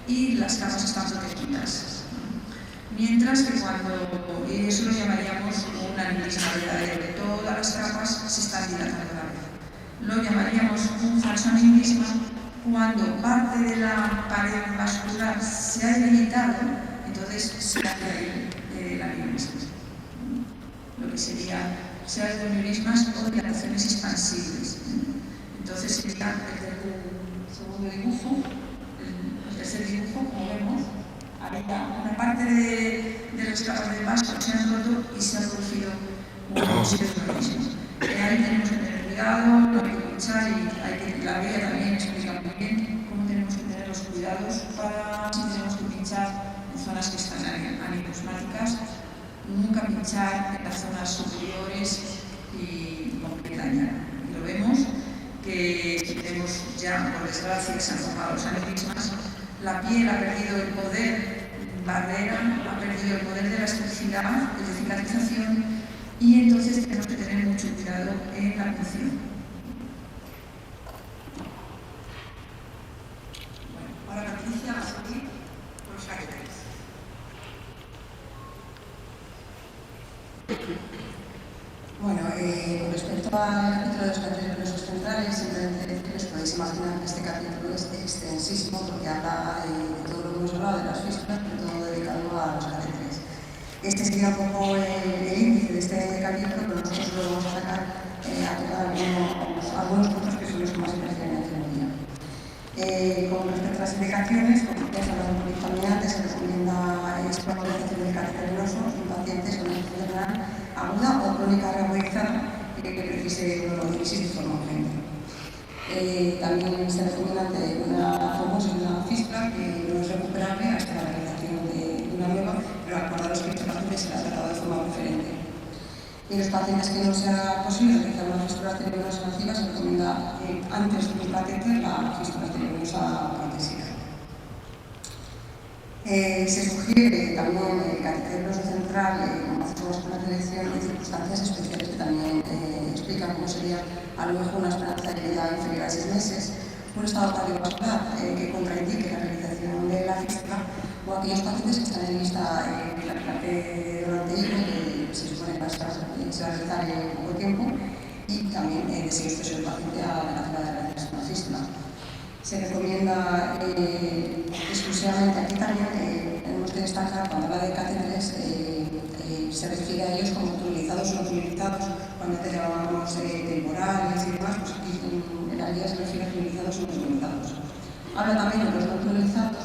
y las capas están protegidas. Mientras que cuando, y eso lo llamaríamos un aneurisma verdadero, que todas las capas se están dilatando a la vez. Lo llamaríamos un falso aneurisma cuando parte de la pared vascular se ha debilitado, entonces se hace el aneurisma. Lo que sería pseudoaneurismas o dilataciones expansibles. Entonces sería el segundo dibujo, el tercer dibujo, como vemos, había una parte de las capas del vaso se han roto y se ha producido un pseudoaneurisma. Ahí tenemos que tener cuidado, no hay que pinchar y la guía también explica muy bien cómo tenemos que tener los cuidados para si tenemos que pinchar en zonas que están aneurismáticas, nunca pinchar en las zonas superiores y con piel dañada. Y lo vemos que tenemos ya, por desgracia, se han formado los aneurismas, la piel ha perdido el poder barrera, ha perdido el poder de la elasticidad, de cicatrización, y entonces tenemos que tener mucho cuidado en la punción. Bueno, ahora Patricia va a seguir con los catéteres. Bueno, con respecto al capítulo de los catéteres venosos centrales, simplemente decir que os podéis imaginar que este capítulo es extensísimo porque habla de todo lo que hemos hablado de las fístulas, pero todo dedicado a los catéteres. Este sería un poco el índice de este capítulo, pero nosotros lo vamos a sacar a tocar algunos puntos que son los que más aparecen en la enfermería. Con respecto a las indicaciones, como ya se ha hablado un poquito también antes, se recomienda exploración del catéter venoso en pacientes con enfermedad renal aguda o crónica reagudizada que precise hemodiálisis de forma urgente. También se recomienda una trombosis de una fístula que no es recuperable hasta la realización de una nueva, pero acordaros que este paciente será tratado de forma preferente. En los pacientes que no sea posible realizar una fístula arteriovenosa masiva, se recomienda antes de un catéter la fístula arteriovenosa protésica. Se sugiere también el catéter venoso central como hacemos con la selección en circunstancias especiales que también explican cómo sería a lo mejor una esperanza de vida inferior a 6 meses, un estado cardiovascular que contraindique la realización de la fístula o aquellos pacientes que están en lista de la clase durante que se supone que se va a realizar en poco tiempo y también deseos que el paciente a la zona de realizar una fístula. Se recomienda exclusivamente, aquí también tenemos que destacar, cuando habla de catéteres, se refiere a ellos como tunelizados o no tunelizados, cuando te llamamos temporales y demás, pues aquí en la guía se refiere a tunelizados o no tunelizados. Habla también de los no tunelizados,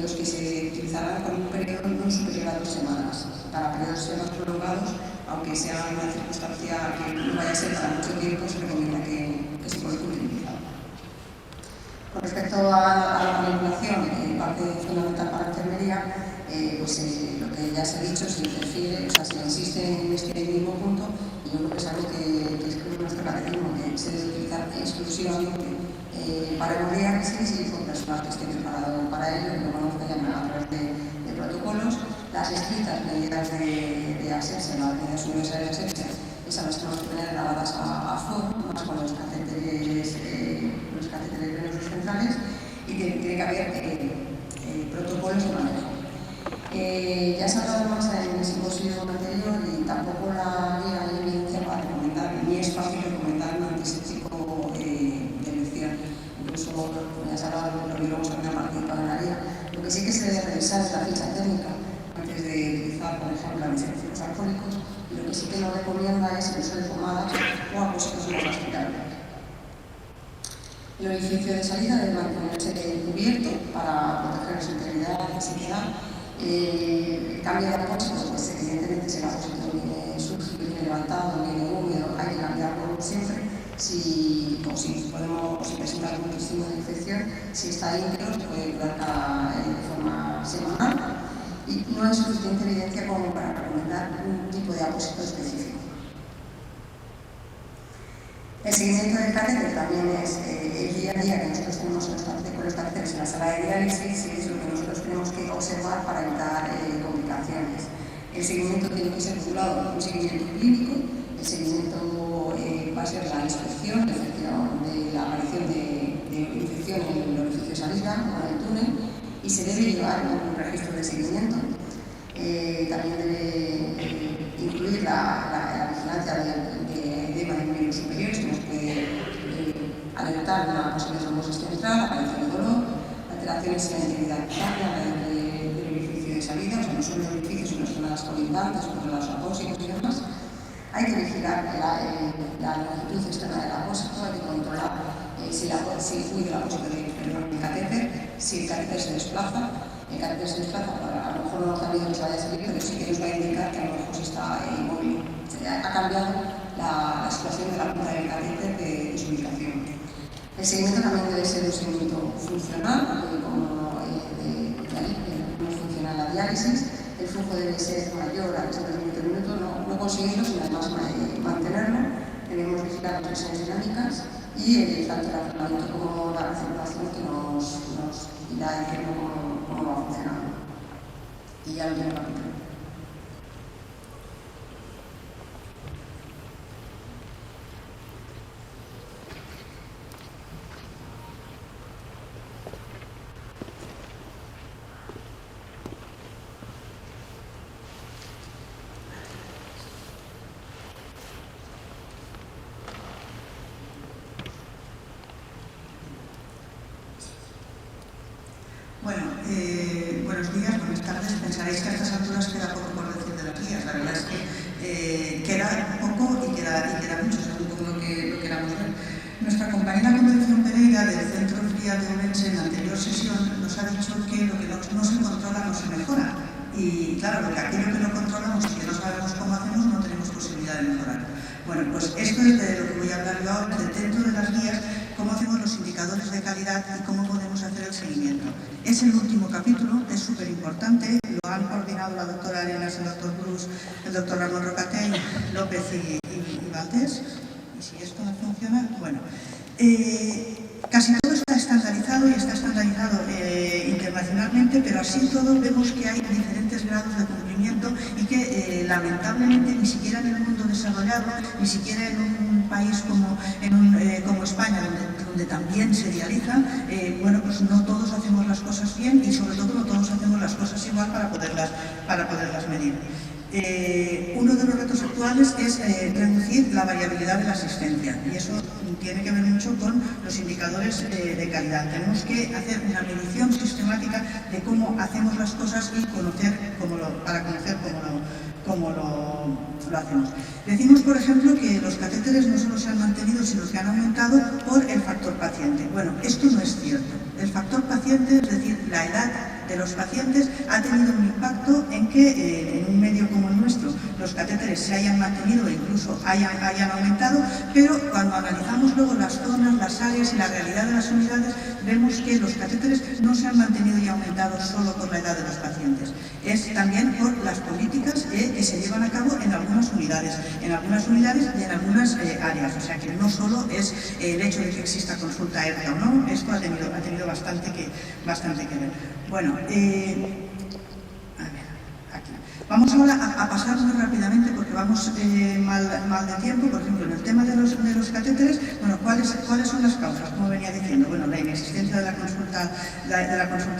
los que se utilizarán con un periodo no superior a 2 semanas, para periodos más prolongados, aunque sea una circunstancia que no vaya a ser para mucho tiempo, se recomienda que se pueda utilizar. Con respecto a la manipulación, parte fundamental para la enfermería, pues lo que ya se ha dicho, se interfiere, o sea, se insiste en este mismo punto, y yo creo que es algo que es nuestro catecismo, que se debe utilizar exclusivamente para hemodiálisis y con personal que esté preparado para ello, que lo conozca ya a través de protocolos. Las estrictas medidas de asepsia, las medidas universales de asepsia, esas las tenemos que tener grabadas a fuego, más con los catéteres venosos centrales, y tiene que haber protocolos de manejo. Ya se ha hablado más en el simposio anterior y tampoco la guía hay evidencia para recomendar, ni es fácil recomendar un antiséptico de elección. Incluso ya se ha hablado de los biólogos que han participado en la guía. Lo que sí que se debe revisar es la ficha técnica antes de utilizar, por ejemplo, antisépticos alcohólicos, y lo que sí que nos recomienda es el uso de pomadas o apósitos no masticables. El orificio de salida debe mantenerse cubierto para proteger su integridad y sequedad. El cambio de apósito, pues evidentemente si el apósito viene sucio, viene levantado, viene húmedo, hay que cambiarlo siempre. Si presenta algún signo de infección, si está íntegro, se puede curar de forma semanal. Y no hay suficiente evidencia como para recomendar un tipo de apósito específico. El seguimiento del catéter también es el día a día que nosotros tenemos con los catéteres en la sala de diálisis, y es lo que nosotros tenemos que observar para evitar complicaciones. El seguimiento tiene que ser vinculado con un seguimiento clínico. El seguimiento va a ser la inspección, de la aparición de infección en el orificio salida o en el túnel, y se debe llevar un registro de seguimiento. También debe incluir la vigilancia de edema de miembros superiores, que nos puede alertar de una posible trombosis central, aparición de dolor, alteraciones en la integridad cutánea del orificio de salida, o sea, no solo los orificios, sino son las colindantes, como los apósitos y demás. Hay que vigilar la longitud externa del apósito, hay que controlar si fluye el apósito del catéter, si el catéter se desplaza. El catéter se desplaza, a lo mejor no también nos vaya a salir, pero sí que nos va a indicar que a lo mejor se está inmóvil. Ha cambiado la situación de la punta del catéter de su ubicación. El seguimiento también debe ser un seguimiento funcional, como funciona la diálisis. El flujo debe ser mayor a 80 minutos, no conseguirlo, sino además mantenerlo. Debemos vigilar las presiones dinámicas y tanto el afloramiento como la recirculación que nos irá diciendo cómo va funcionando. Y ya lo tengo capítulo. Buenos días, buenas tardes. Pensaréis que a estas alturas queda poco por decir de las guías. La verdad es que queda poco y queda mucho, según como lo queramos ver. Nuestra compañera Concepción Pereira, del Centro Fría de Ourense, en la anterior sesión, nos ha dicho que lo que no se controla no se mejora. Y claro, aquello que no controlamos y que no sabemos cómo hacemos, no tenemos posibilidad de mejorar. Bueno, pues esto es de lo que voy a hablar yo ahora, dentro de las guías, cómo hacemos los indicadores de calidad y cómo podemos hacer el seguimiento. Es el último capítulo, es súper importante, lo han coordinado la doctora Arenas, el doctor Cruz, el doctor Ramón Rocatell, López y Valdés. Y si esto no funciona, bueno. Casi todo está estandarizado y está estandarizado internacionalmente, pero así todo vemos que hay diferentes grados de cumplimiento y que lamentablemente ni siquiera en el mundo desarrollado, ni siquiera en un país como España, donde también se dializa, bueno, pues no todos hacemos las cosas bien y sobre todo no todos hacemos las cosas igual para poderlas medir. Uno de los retos actuales es reducir la variabilidad de la asistencia, y eso tiene que ver mucho con los indicadores de calidad. Tenemos que hacer una medición sistemática de cómo hacemos las cosas y para conocer cómo lo hacemos. Decimos, por ejemplo, que los catéteres no solo se han mantenido, sino que han aumentado por el factor paciente. Bueno, esto no es cierto. El factor paciente, es decir, la edad de los pacientes, ha tenido un impacto en que en un medio como el nuestro los catéteres se hayan mantenido e incluso hayan aumentado, pero cuando analizamos luego las zonas, las áreas y la realidad de las unidades, vemos que los catéteres no se han mantenido y aumentado solo por la edad de los pacientes. Es también por las políticas que se llevan a cabo en algunas unidades y en algunas áreas. O sea que no solo es el hecho de que exista consulta aérea o no, esto ha tenido bastante que ver. Bueno, a ver, aquí. Vamos ahora a pasar muy rápidamente porque vamos mal de tiempo. Por ejemplo, en el tema de los catéteres, bueno, ¿cuáles son las causas? Como venía diciendo, bueno, la inexistencia de la consulta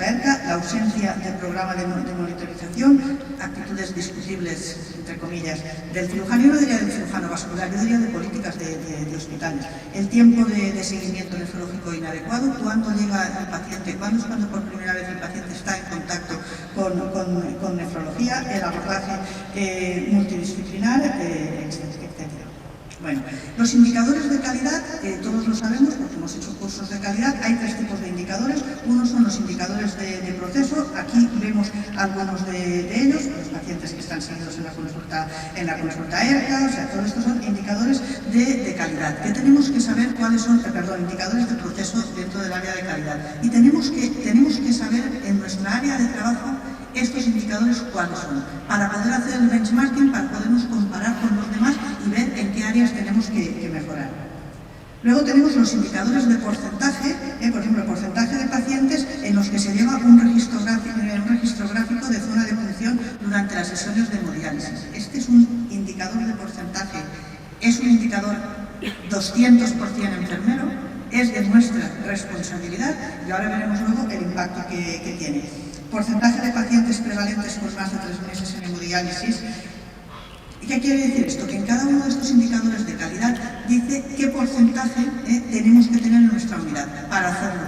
ERCA, la ausencia del programa de monitorización, actitudes discutibles, entre comillas, del cirujano, yo no diría del cirujano vascular, yo diría de políticas de hospitales, el tiempo de seguimiento nefrológico inadecuado, cuándo llega el paciente, cuándo es cuando por primera vez el paciente está en contacto con nefrología, el abordaje multidisciplinar, etc. Bueno, los indicadores de calidad, todos lo sabemos porque hemos hecho cursos de calidad. Hay tres tipos de indicadores. Uno son los indicadores de proceso. Aquí vemos algunos de ellos, los pacientes que están seguidos en la consulta ERCA, o sea, todos estos son indicadores de calidad. Que tenemos que saber cuáles son, indicadores de proceso dentro del área de calidad. Y tenemos que saber en nuestra área de trabajo estos indicadores cuáles son, para poder hacer el benchmarking, para podernos comparar con los demás y ver en qué áreas tenemos que mejorar. Luego tenemos los indicadores de porcentaje, por ejemplo, el porcentaje de pacientes en los que se lleva un registro gráfico de zona de punción durante las sesiones de hemodiálisis. Este es un indicador de porcentaje, es un indicador 200% enfermero, es de nuestra responsabilidad y ahora veremos luego el impacto que tiene. Porcentaje de pacientes prevalentes por más de 3 meses en hemodiálisis. ¿Qué quiere decir esto? Que en cada uno de estos indicadores de calidad dice qué porcentaje tenemos que tener en nuestra unidad para hacerlo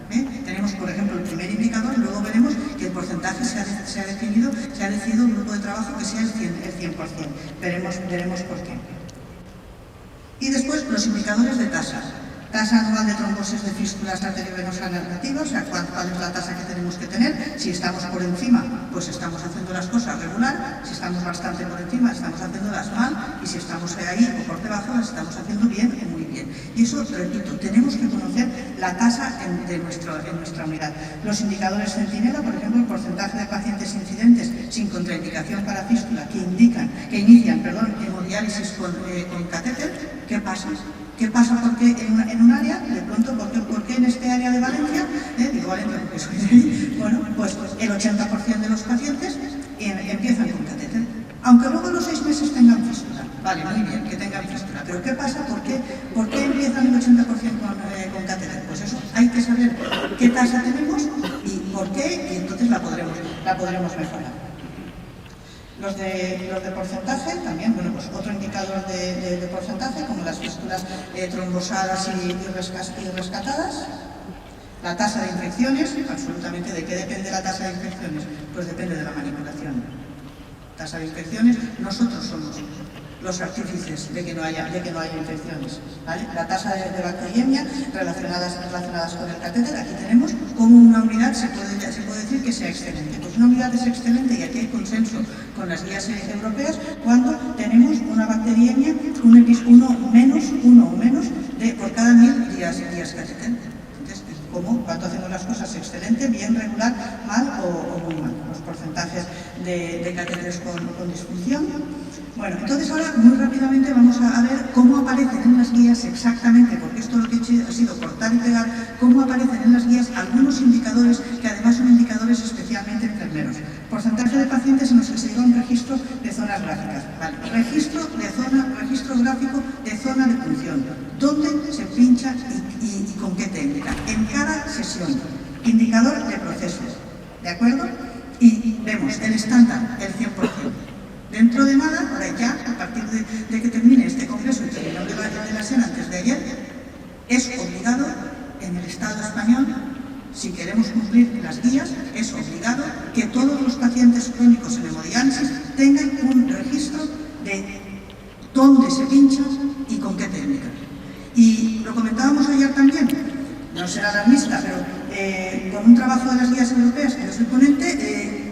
bien. Tenemos, por ejemplo, el primer indicador, luego veremos que el porcentaje se ha decidido un grupo de trabajo que sea el 100%. Veremos por qué. Y después los indicadores de tasa. Tasa anual de trombosis de fístulas arteriovenosas nativas, o sea, cuál es la tasa que tenemos que tener. Si estamos por encima, pues estamos haciendo las cosas regular. Si estamos bastante por encima, estamos haciéndolas mal. Y si estamos ahí o por debajo, las estamos haciendo bien o muy bien. Y eso, repito, tenemos que conocer la tasa en nuestra unidad. Los indicadores centinela, por ejemplo, el porcentaje de pacientes incidentes sin contraindicación para fístula que inician hemodiálisis con catéter. ¿Qué pasa? ¿Qué pasa? Porque en un área, de pronto, ¿por qué en este área de Valencia? Digo Valencia porque soy de ahí. Bueno, pues el 80% de los pacientes empiezan con catéter. Aunque luego a los 6 meses tengan fístula. Vale, muy bien, que tengan fístula. Pero ¿qué pasa? ¿Por qué empiezan el 80% con catéter? Pues eso, hay que saber qué tasa tenemos y por qué, y entonces la podremos mejorar. Los de porcentaje también, bueno, pues otro indicador de porcentaje, como las fístulas trombosadas y rescatadas. La tasa de infecciones, absolutamente, ¿de qué depende la tasa de infecciones? Pues depende de la manipulación. Tasa de infecciones, nosotros somos los artífices de que no haya infecciones, ¿vale? La tasa de bacteriemia relacionadas con el catéter, aquí tenemos como una unidad se puede decir que sea excelente. Pues una unidad es excelente y aquí hay consenso con las guías europeas cuando tenemos una bacteriemia, uno o menos por cada 1000 días catéter. Entonces, ¿cuánto hacemos las cosas? Excelente, bien, regular, mal o muy mal. Los porcentajes de catéteres con disfunción. Bueno, entonces ahora muy rápidamente vamos a ver cómo aparecen en las guías exactamente, porque esto lo que he hecho ha sido cortar y pegar, cómo aparecen en las guías algunos indicadores que además son indicadores especialmente enfermeros. Porcentaje de pacientes en los que se lleva un registro de zonas gráficas. Vale. Registro gráfico de zona de punción. ¿Dónde se pincha y con qué técnica? En cada sesión. Indicador de procesos. ¿De acuerdo? Y vemos el estándar, el 100%. Dentro de nada, ahora ya, a partir de que termine este congreso y terminó de la SEN antes de ayer, es obligado en el Estado español, si queremos cumplir las guías, es obligado que todos los pacientes crónicos en hemodiálisis tengan un registro de dónde se pincha y con qué técnica. Y lo comentábamos ayer también, no será alarmista, pero con un trabajo de las guías europeas que yo soy ponente,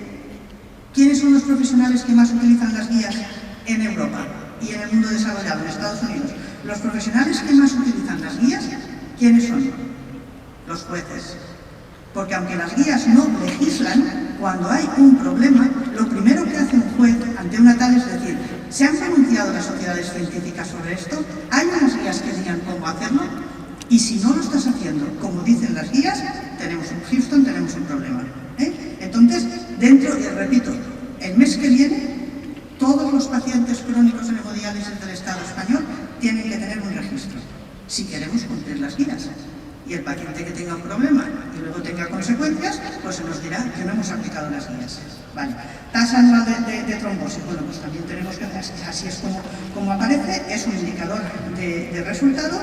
¿quiénes son los profesionales que más utilizan las guías en Europa y en el mundo desarrollado, en Estados Unidos? Los profesionales que más utilizan las guías, ¿quiénes son? Los jueces. Porque aunque las guías no legislan, cuando hay un problema, lo primero que hace un juez ante una tal es decir, ¿se han pronunciado las sociedades científicas sobre esto? ¿Hay unas guías que digan cómo hacerlo? Y si no lo estás haciendo como dicen las guías, tenemos un Houston, tenemos un problema. Entonces, y repito, el mes que viene, todos los pacientes crónicos en hemodiálisis del Estado español tienen que tener un registro, si queremos cumplir las guías. Y el paciente que tenga un problema y luego tenga consecuencias, pues se nos dirá que no hemos aplicado las guías. Vale. Tasa anual de trombosis, bueno, pues también tenemos que hacer, así es como aparece, es un indicador de resultado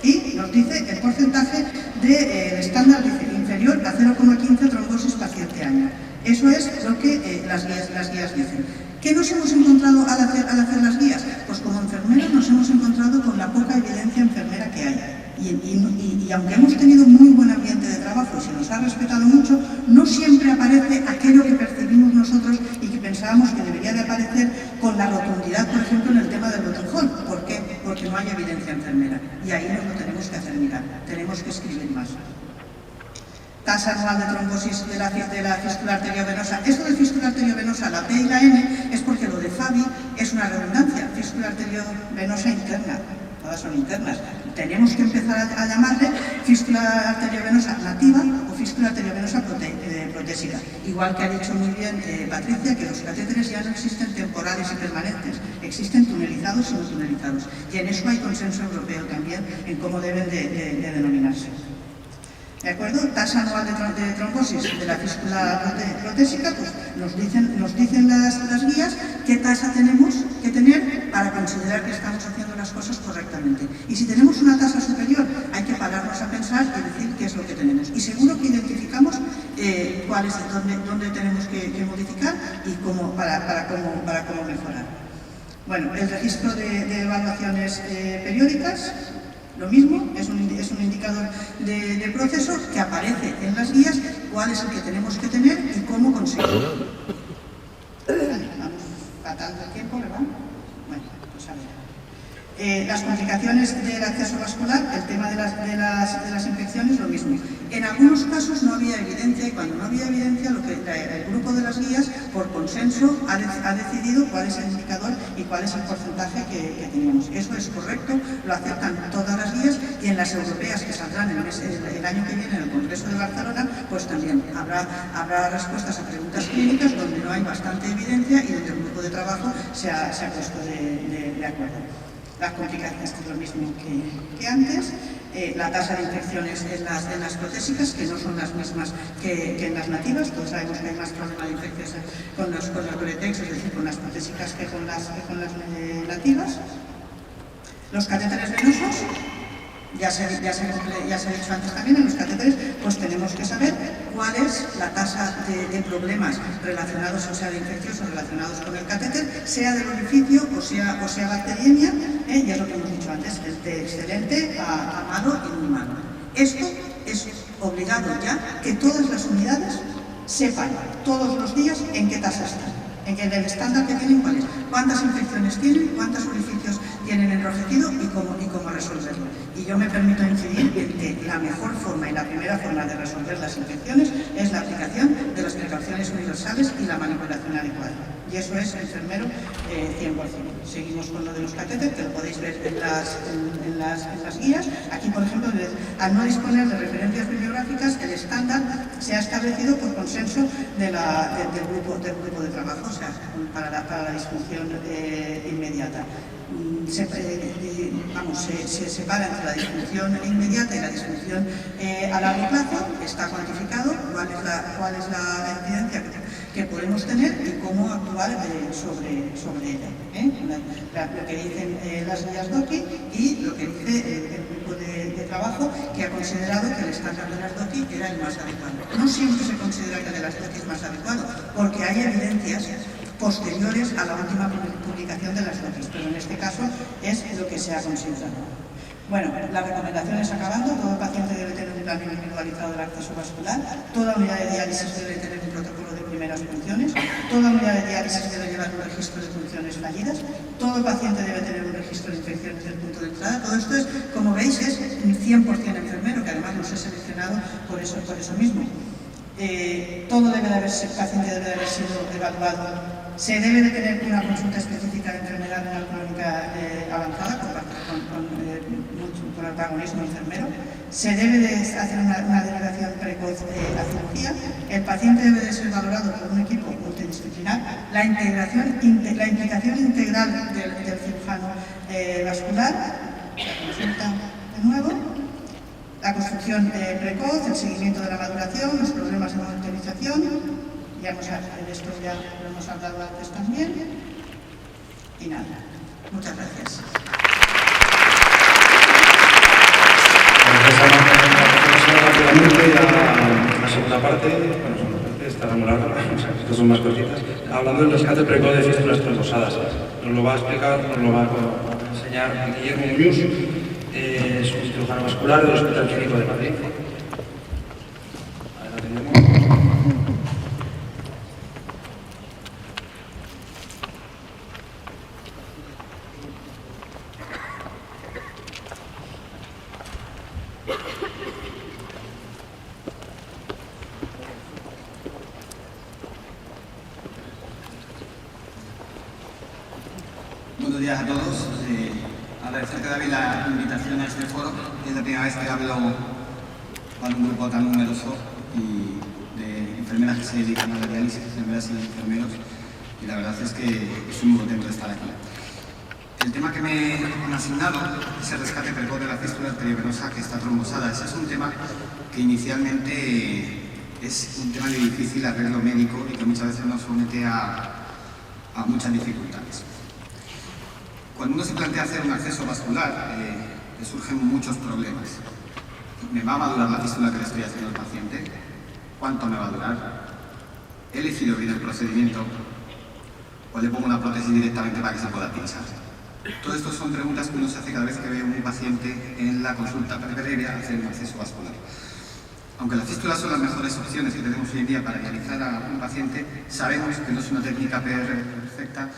y nos dice el porcentaje de estándar inferior a 0,15 trombosis paciente año. Eso es lo que las guías dicen. ¿Qué nos hemos encontrado al hacer las guías? Pues como enfermeros nos hemos encontrado con la poca evidencia enfermera que hay. Y aunque hemos tenido muy buen ambiente de trabajo y se nos ha respetado mucho, no siempre aparece aquello que percibimos nosotros y que pensábamos que debería de aparecer con la rotundidad, por ejemplo, en el tema del botón hole. ¿Por qué? Porque no hay evidencia enfermera. Y ahí nos lo tenemos que hacer mirar. Tenemos que escribir más. Tasa anual de trombosis de la fístula arteriovenosa. Esto de fístula arteriovenosa, la P y la N, es porque lo de FABI es una redundancia, fístula arteriovenosa interna. todas son internas. Tenemos que empezar a llamarle fístula arteriovenosa nativa o fístula arteriovenosa protésica. Igual que ha dicho muy bien Patricia, que los catéteres ya no existen temporales y permanentes, existen tunelizados y no tunelizados. Y en eso hay consenso europeo también en cómo deben de denominarse. ¿De acuerdo? Tasa anual de trombosis de la fístula protésica, pues nos dicen las guías qué tasa tenemos que tener para considerar que estamos haciendo las cosas correctamente. Y si tenemos una tasa superior, hay que pararnos a pensar y decir qué es lo que tenemos. Y seguro que identificamos dónde tenemos que modificar y para cómo mejorar. Bueno, el registro de evaluaciones periódicas. Lo mismo, es un indicador de proceso que aparece en las guías, cuál es el que tenemos que tener y cómo conseguirlo. Vale, vamos fatal del tiempo, ¿verdad? Bueno, pues a ver. Las complicaciones del acceso vascular, el tema de las infecciones, lo mismo. En algunos casos no había evidencia y cuando no había evidencia, el grupo de las guías, por consenso, ha decidido cuál es el indicador y cuál es el porcentaje que teníamos. Eso es correcto, lo aceptan todas las guías y en las europeas que saldrán el año que viene en el Congreso de Barcelona, pues también habrá respuestas a preguntas clínicas donde no hay bastante evidencia y donde el grupo de trabajo se ha puesto de acuerdo. Las complicaciones es lo mismo que antes, la tasa de infecciones en las protésicas, que no son las mismas que en las nativas. Todos sabemos que hay más problema de infecciones con los Gore-Tex, es decir, con las protésicas que con las nativas. Los catéteres venosos, ya se ha dicho antes también, en los catéteres pues tenemos que saber cuál es la tasa de problemas relacionados, o sea, de infecciones relacionados con el catéter, sea del orificio o sea bacteriemia, y es lo que hemos dicho antes, de excelente a malo y muy malo. Esto es obligado ya que todas las unidades sepan todos los días en qué tasa están, en el estándar que tienen, cuál es, cuántas infecciones tienen, cuántos orificios tienen enrojecido y cómo resolverlo. Y yo me permito incidir en que la mejor forma y la primera forma de resolver las infecciones es la aplicación de las precauciones universales y la manipulación adecuada. Y eso es enfermero 100%. Seguimos con lo de los catéteres, que lo podéis ver en las guías. Aquí, por ejemplo, al no disponer de referencias bibliográficas, el estándar se ha establecido por consenso del grupo de trabajo, o sea, para la disfunción inmediata. Se separa entre la disfunción inmediata y la disfunción a largo plazo, está cuantificado cuál es la incidencia que podemos tener y cómo actuar sobre ella. Lo que dicen las guías DOCI y lo que dice el grupo de trabajo, que ha considerado que el estándar de las DOCI era el más adecuado. No siempre se considera que el de las DOCI es más adecuado, porque hay evidencias posteriores a la última publicación de las DOCI, pero en este caso es lo que se ha considerado. Bueno, las recomendaciones acabando, todo paciente debe tener un plan individualizado del acceso vascular, toda unidad de diálisis debe tener un protocolo de primeras funciones, toda unidad de diálisis debe llevar un registro de funciones fallidas, todo paciente debe tener un registro de infecciones del punto de entrada. Todo esto es, como veis, es un 100% enfermero, que además los he seleccionado por eso mismo. Todo paciente debe de haber sido evaluado. Se debe de tener una consulta específica de enfermedad renal crónica avanzada con el protagonismo enfermero. Se debe de hacer una derivación precoz a cirugía. El paciente debe de ser valorado por un equipo multidisciplinar. La implicación integral del cirujano vascular, la consulta de nuevo. La construcción precoz, el seguimiento de la maduración, los problemas de monitorización. De esto ya lo hemos hablado antes también. Y nada, muchas gracias. Rápidamente la segunda parte, estará muy larga, estas son más cortitas. Hablando del rescate precoz de fístulas trombosadas, nos lo va a explicar, nos lo va a enseñar Guillermo Muñoz, es un cirujano vascular del Hospital Clínico de Madrid. Ahí la tenemos. Buenos días a todos. agradecerte, David, la invitación a este foro. Es la primera vez que hablo para un grupo tan numeroso y de enfermeras que se dedican a la diálisis, enfermeras y enfermeros, y la verdad es que estoy muy contento de estar aquí. El tema que me han asignado es el rescate precoz de la fístula arteriovenosa que está trombosada. Ese es un tema que inicialmente es un tema de difícil arreglo médico y que muchas veces nos somete a muchas dificultades. Cuando uno se plantea hacer un acceso vascular, le surgen muchos problemas. ¿Me va a madurar la fístula que le estoy haciendo al paciente? ¿Cuánto me va a durar? ¿He elegido bien el procedimiento? ¿O le pongo una prótesis directamente para que se pueda pinchar? Todo esto son preguntas que uno se hace cada vez que ve a un paciente en la consulta previa a hacer un acceso vascular. Aunque las fístulas son las mejores opciones que tenemos hoy en día para dializar a un paciente, sabemos que no es una técnica perfecta.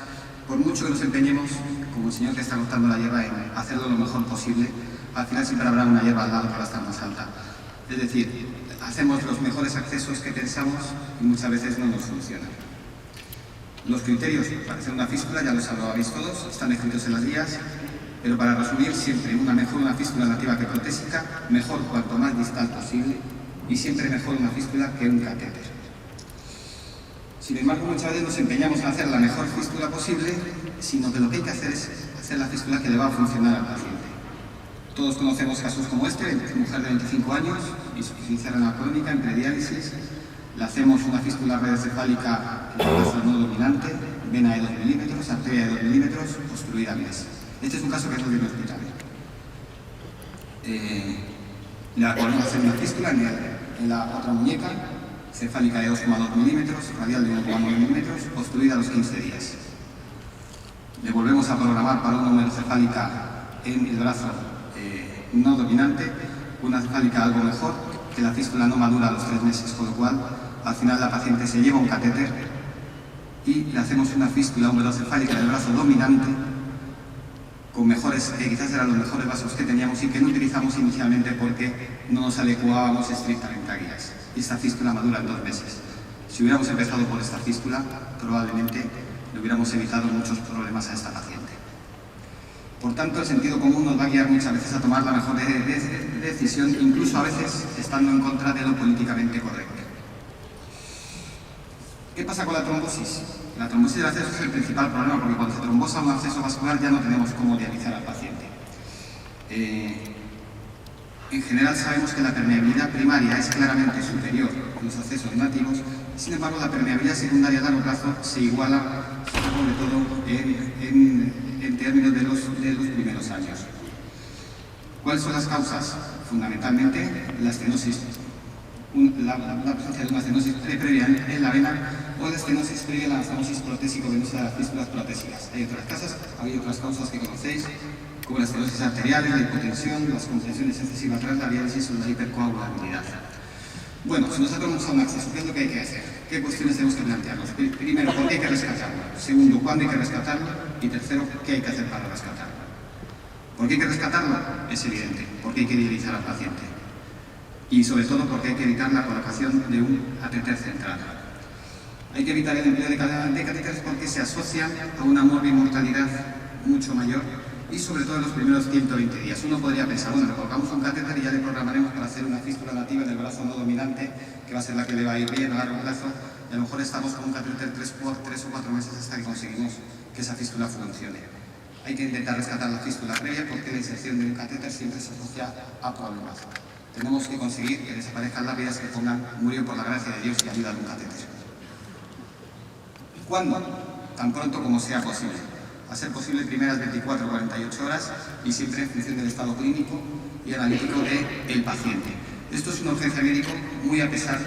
Por mucho que nos empeñemos, como el señor que está cortando la hierba, en hacerlo lo mejor posible, al final siempre habrá una hierba al lado que va a estar más alta. Es decir, hacemos los mejores accesos que pensamos y muchas veces no nos funcionan. Los criterios para hacer una fístula ya los habéis todos, están escritos en las guías, pero para resumir, siempre mejor una fístula nativa que protésica, mejor cuanto más distal posible y siempre mejor una fístula que un catéter. Sin embargo, muchas veces nos empeñamos en hacer la mejor fístula posible, sino que lo que hay que hacer es hacer la fístula que le va a funcionar al paciente. Todos conocemos casos como este, mujer de 25 años, insuficiencia renal crónica, en prediálisis. Le hacemos una fístula redes-cefálica en el brazo no dominante, vena de 2 milímetros, arteria de 2 milímetros, obstruida al mes. Este es un caso que no viene hospital. Le podemos hacer una fístula en la otra muñeca, cefálica de 2,2 milímetros, radial de 1,9 milímetros, obstruida a los 15 días. Le volvemos a programar para una homerocefálica en el brazo no dominante, una cefálica algo mejor, que la fístula no madura a los 3 meses, con lo cual al final la paciente se lleva un catéter y le hacemos una fístula homerocefálica del brazo dominante con mejores, quizás eran los mejores vasos que teníamos y que no utilizamos inicialmente porque no nos adecuábamos estrictamente a guías. Y esta fístula madura en 2 meses. Si hubiéramos empezado por esta fístula, probablemente le hubiéramos evitado muchos problemas a esta paciente. Por tanto, el sentido común nos va a guiar muchas veces a tomar la mejor decisión, incluso a veces estando en contra de lo políticamente correcto. ¿Qué pasa con la trombosis? La trombosis del acceso es el principal problema porque cuando se trombosa un acceso vascular ya no tenemos cómo dializar al paciente. En general sabemos que la permeabilidad primaria es claramente superior a los accesos nativos, sin embargo la permeabilidad secundaria a largo plazo se iguala sobre todo en términos de los primeros años. ¿Cuáles son las causas? Fundamentalmente la estenosis, la presencia de una estenosis previa en la vena o la estenosis previa a la anastomosis protésico-venosa de las fístulas protésicas. Hay otras causas que conocéis, como las estenosis arteriales, la hipotensión, las compresiones excesivas tras la diálisis o la hipercoagulabilidad. Bueno, si nosotros vamos a un acceso, ¿qué es lo que hay que hacer? ¿Qué cuestiones tenemos que plantearnos? Primero, ¿por qué hay que rescatarlo? Segundo, ¿cuándo hay que rescatarlo? Y tercero, ¿qué hay que hacer para rescatarlo? ¿Por qué hay que rescatarlo? Es evidente, porque hay que dializar al paciente. Y sobre todo porque hay que evitar la colocación de un catéter central. Hay que evitar el empleo de catéteres porque se asocian a una morbimortalidad mucho mayor y sobre todo en los primeros 120 días. Uno podría pensar, bueno, le colocamos un catéter y ya le programaremos para hacer una fístula nativa en el brazo no dominante, que va a ser la que le va a ir bien a largo plazo, y a lo mejor estamos con un catéter 3 o 4 meses hasta que conseguimos que esa fístula funcione. Hay que intentar rescatar la fístula previa porque la inserción de un catéter siempre se asocia a problemas. Tenemos que conseguir que desaparezcan las vidas que pongan murió por la gracia de Dios y ayuda de un catéter. ¿Cuándo? Tan pronto como sea posible. A ser posible primeras 24 o 48 horas y siempre en función del estado clínico y analítico del paciente. Esto es una urgencia médica muy a pesar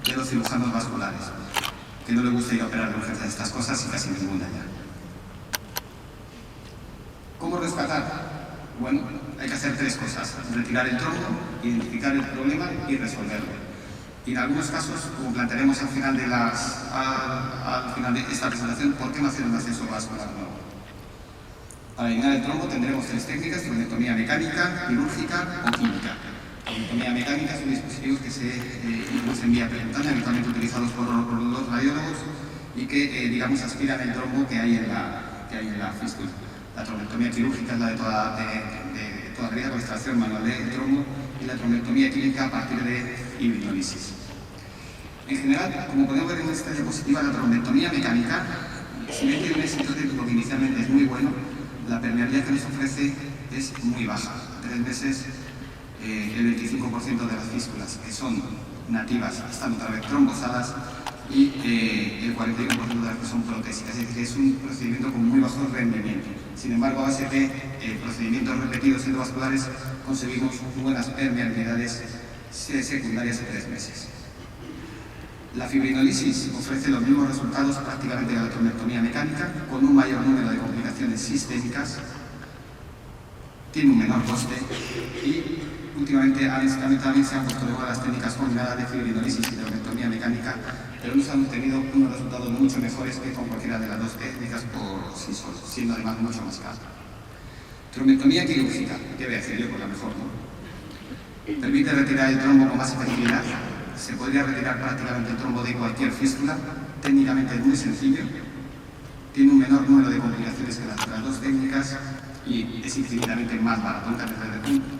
de los cirujanos vasculares, que no les gusta ir a operar de urgencia de estas cosas y casi ninguna ya. ¿Cómo rescatar? Bueno, hay que hacer 3 cosas. Retirar el trombo, identificar el problema y resolverlo. Y en algunos casos, como plantearemos al final de esta presentación, ¿por qué no hacer un acceso vascular nuevo? Para eliminar el trombo tendremos 3 técnicas: tronectomía mecánica, quirúrgica o química. La tronectomía mecánica son dispositivos que se envía percutánea, habitualmente utilizados por los radiólogos y que, digamos, aspiran el trombo que hay en la fístula. La trombectomía quirúrgica es la de toda la vida con extracción manual del trombo, y la trombectomía clínica a partir de hibridolisis. En general, como podemos ver en esta diapositiva, la trombectomía mecánica, si bien tiene un éxito técnico que inicialmente es muy bueno, la permeabilidad que nos ofrece es muy baja. A 3 meses, el 25% de las fístulas que son nativas están otra vez trombosadas y el 41% de las que son protésicas. Es decir, que es un procedimiento con muy bajo rendimiento. Sin embargo, a base de procedimientos repetidos endovasculares conseguimos buenas permeabilidades secundarias en 3 meses. La fibrinolisis ofrece los mismos resultados prácticamente que la trombectomía mecánica, con un mayor número de complicaciones sistémicas, tiene un menor coste y últimamente también se han puesto de moda las técnicas combinadas de fibrinolisis y trombectomía mecánica, pero nos han obtenido unos resultados mucho mejores que con cualquiera de las dos técnicas por sí solos, siendo además mucho más caro. Trombectomía quirúrgica, ¿qué voy a decir yo? Por la mejor, ¿no? Permite retirar el trombo con más efectividad. Se podría retirar prácticamente el trombo de cualquier fístula, técnicamente es muy sencillo, tiene un menor número de complicaciones que las otras dos técnicas y es infinitamente más barato.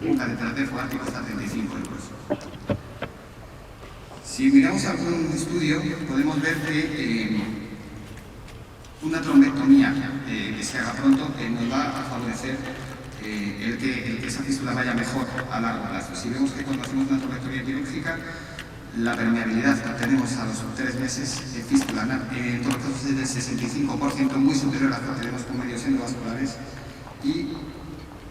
Un catéter de fuerte cuesta 35 euros. Si miramos algún estudio, podemos ver que una trombectomía que se haga pronto nos va a favorecer el que esa fístula vaya mejor a largo plazo. Si vemos que cuando hacemos una trombectomía quirúrgica, la permeabilidad que obtenemos a los 3 meses de fístula en todos los casos es del 65%, muy superior a la que tenemos con medios endovasculares, y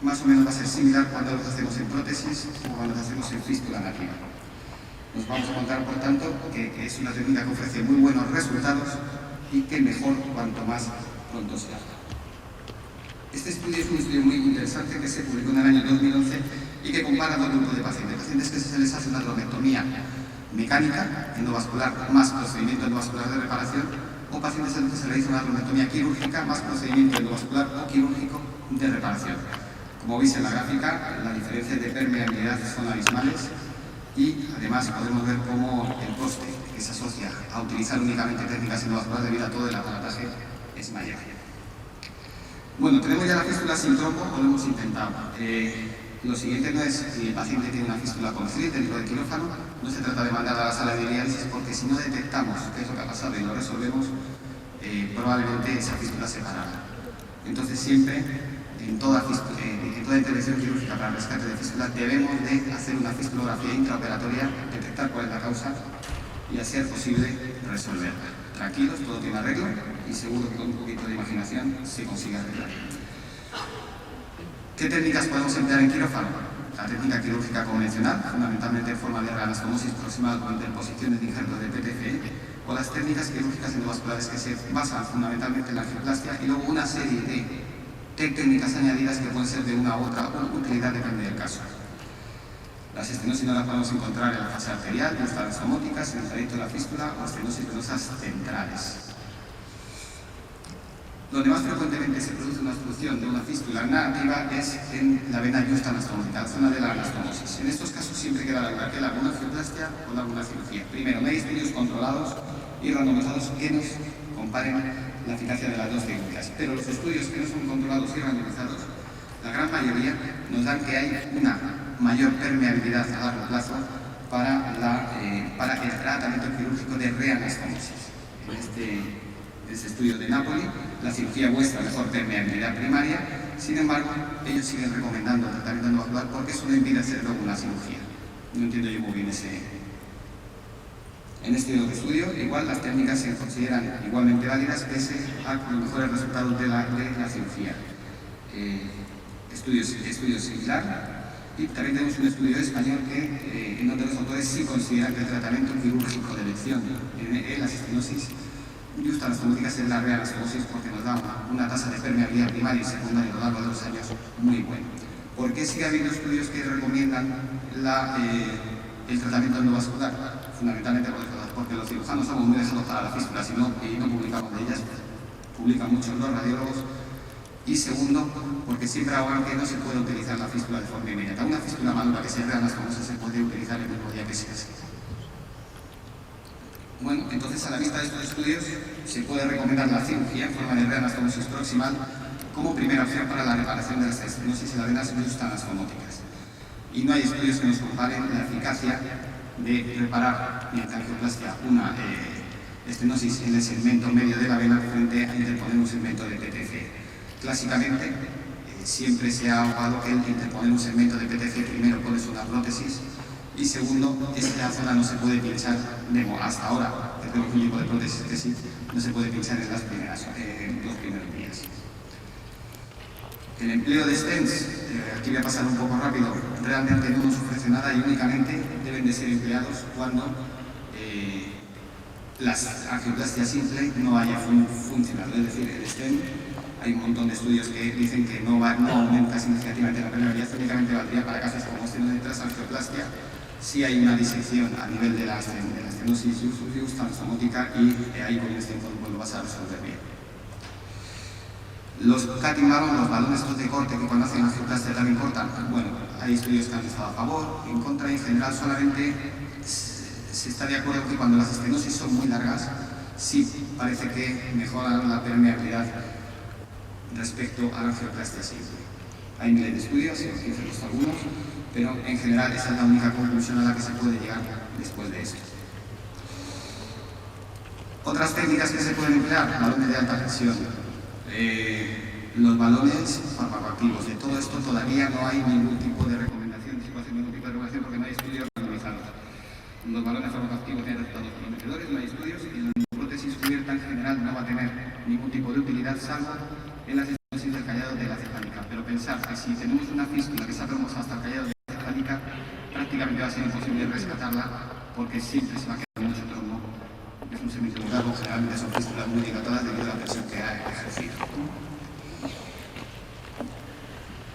más o menos va a ser similar cuando lo hacemos en prótesis o cuando lo hacemos en fístula nativa. Nos vamos a encontrar, por tanto, que es una técnica que ofrece muy buenos resultados y que mejor cuanto más pronto se haga. Este estudio es un estudio muy interesante que se publicó en el año 2011 y que compara dos grupos de pacientes. Pacientes que se les hace una trombectomía mecánica, endovascular, más procedimiento endovascular de reparación, o pacientes a los que se le hizo una trombectomía quirúrgica, más procedimiento endovascular o quirúrgico de reparación. Como veis en la gráfica, las diferencias de permeabilidad son abismales y además podemos ver cómo el coste que se asocia a utilizar únicamente técnicas endovasculares debido a todo el aparataje es mayor. Bueno, tenemos ya la fístula sin trombo, o lo hemos intentado. Lo siguiente no es si el paciente tiene una fístula con CRIT dentro del quirófano, no se trata de mandar a la sala de diálisis, porque si no detectamos qué es lo que ha pasado y lo resolvemos, probablemente esa fístula se parará. Entonces siempre, en toda intervención quirúrgica para el rescate de fístula, debemos de hacer una fistulografía intraoperatoria, detectar cuál es la causa y, a ser posible, resolverla. Tranquilos, todo tiene arreglo y seguro que con un poquito de imaginación se consigue arreglar. ¿Qué técnicas podemos emplear en quirófano? La técnica quirúrgica convencional, fundamentalmente en forma de reanastomosis proximal con interposiciones de injertos de PTFE, o las técnicas quirúrgicas endovasculares que se basan fundamentalmente en la angioplastia, y luego una serie de técnicas añadidas que pueden ser de una u otra utilidad, depende del caso. Las estenosis no las podemos encontrar en la fase arterial, anastomóticas, en el trayecto de la fístula o estenosis venosas centrales. Donde más frecuentemente se produce una obstrucción de una fístula nativa es en la vena justa anastomótica, la zona de la anastomosis. En estos casos siempre queda la duda que la alguna angioplastia o la alguna cirugía. Primero, no hay estudios controlados y randomizados que nos comparen la eficacia de las dos técnicas, pero los estudios que no son controlados y randomizados, la gran mayoría nos dan que hay una mayor permeabilidad a largo plazo para el tratamiento quirúrgico de reanastomosis. En este estudio de Napoli, la cirugía muestra mejor permeabilidad primaria, sin embargo, ellos siguen recomendando el tratamiento endovascular porque eso no impide hacer luego una cirugía. No entiendo yo muy bien En este estudio, igual las técnicas se consideran igualmente válidas pese a los mejores resultados de la cirugía. Estudio similar. Y también tenemos un estudio español que en otros autores sí consideran que el tratamiento quirúrgico de elección en las estenosis justa anastomóticas es la reanastomosis porque nos da una tasa de permeabilidad primaria y secundaria a lo largo de los años muy buena. ¿Por qué sigue habiendo estudios que recomiendan el tratamiento endovascular? Fundamentalmente porque los cirujanos somos muy dejados para la fístula y no publicamos de ellas, publican muchos los radiólogos. Y segundo, porque siempre hago que no se puede utilizar la fístula de forma inmediata. Una fístula madura que se reanastomosis se puede utilizar el mismo día que se hace. Bueno, entonces a la vista de estos estudios se puede recomendar la cirugía en forma de reanastomosis proximal como primera opción para la reparación de las estenosis en las venas anastomoticas. Y no hay estudios que nos comparen la eficacia de reparar mediante angioplastia una estenosis en el segmento medio de la vena frente a interponer un segmento de PTC. Clásicamente, siempre se ha ahogado que el interponer un segmento de PTC primero pones una prótesis y segundo, esta zona no se puede pinchar, hasta ahora, que tenemos un tipo de prótesis que sí, no se puede pinchar en los primeros días. El empleo de stents, aquí voy a pasar un poco rápido, realmente no nos ofrece nada y únicamente deben de ser empleados cuando la angioplastia simple no haya funcionado. Es decir, el stent, hay un montón de estudios que dicen que no aumenta significativamente la permeabilidad, únicamente valdría para casos como estenosis tras angioplastia si hay una disección a nivel de la estenosis anastomotica y ahí con el stent lo vas a resolver bien. Los cutting balloon, los balones estos de corte que cuando hacen angioplastia también cortan, bueno, hay estudios que han estado a favor, en contra, y en general solamente se está de acuerdo que cuando las estenosis son muy largas, sí parece que mejoran la permeabilidad respecto a la angioplastia simple. Hay miles de estudios, y aquí he visto algunos, pero en general esa es la única conclusión a la que se puede llegar después de esto. Otras técnicas que se pueden emplear, balones de alta presión. Los balones farmacoactivos. De todo esto todavía no hay ningún tipo de recomendación, porque no hay estudios randomizados. Los balones farmacoactivos tienen resultados prometedores, no hay estudios, y la prótesis cubierta en general no va a tener ningún tipo de utilidad, salvo en las estenosis del callado de la cefálica. Pero pensar que si tenemos una fístula que sabemos hasta el callado de la cefálica, prácticamente va a ser imposible rescatarla, porque siempre se va a quedar mucho trombo. Es un segmento largo, generalmente son fístulas muy dilatadas debido a la presión que ha ejercido.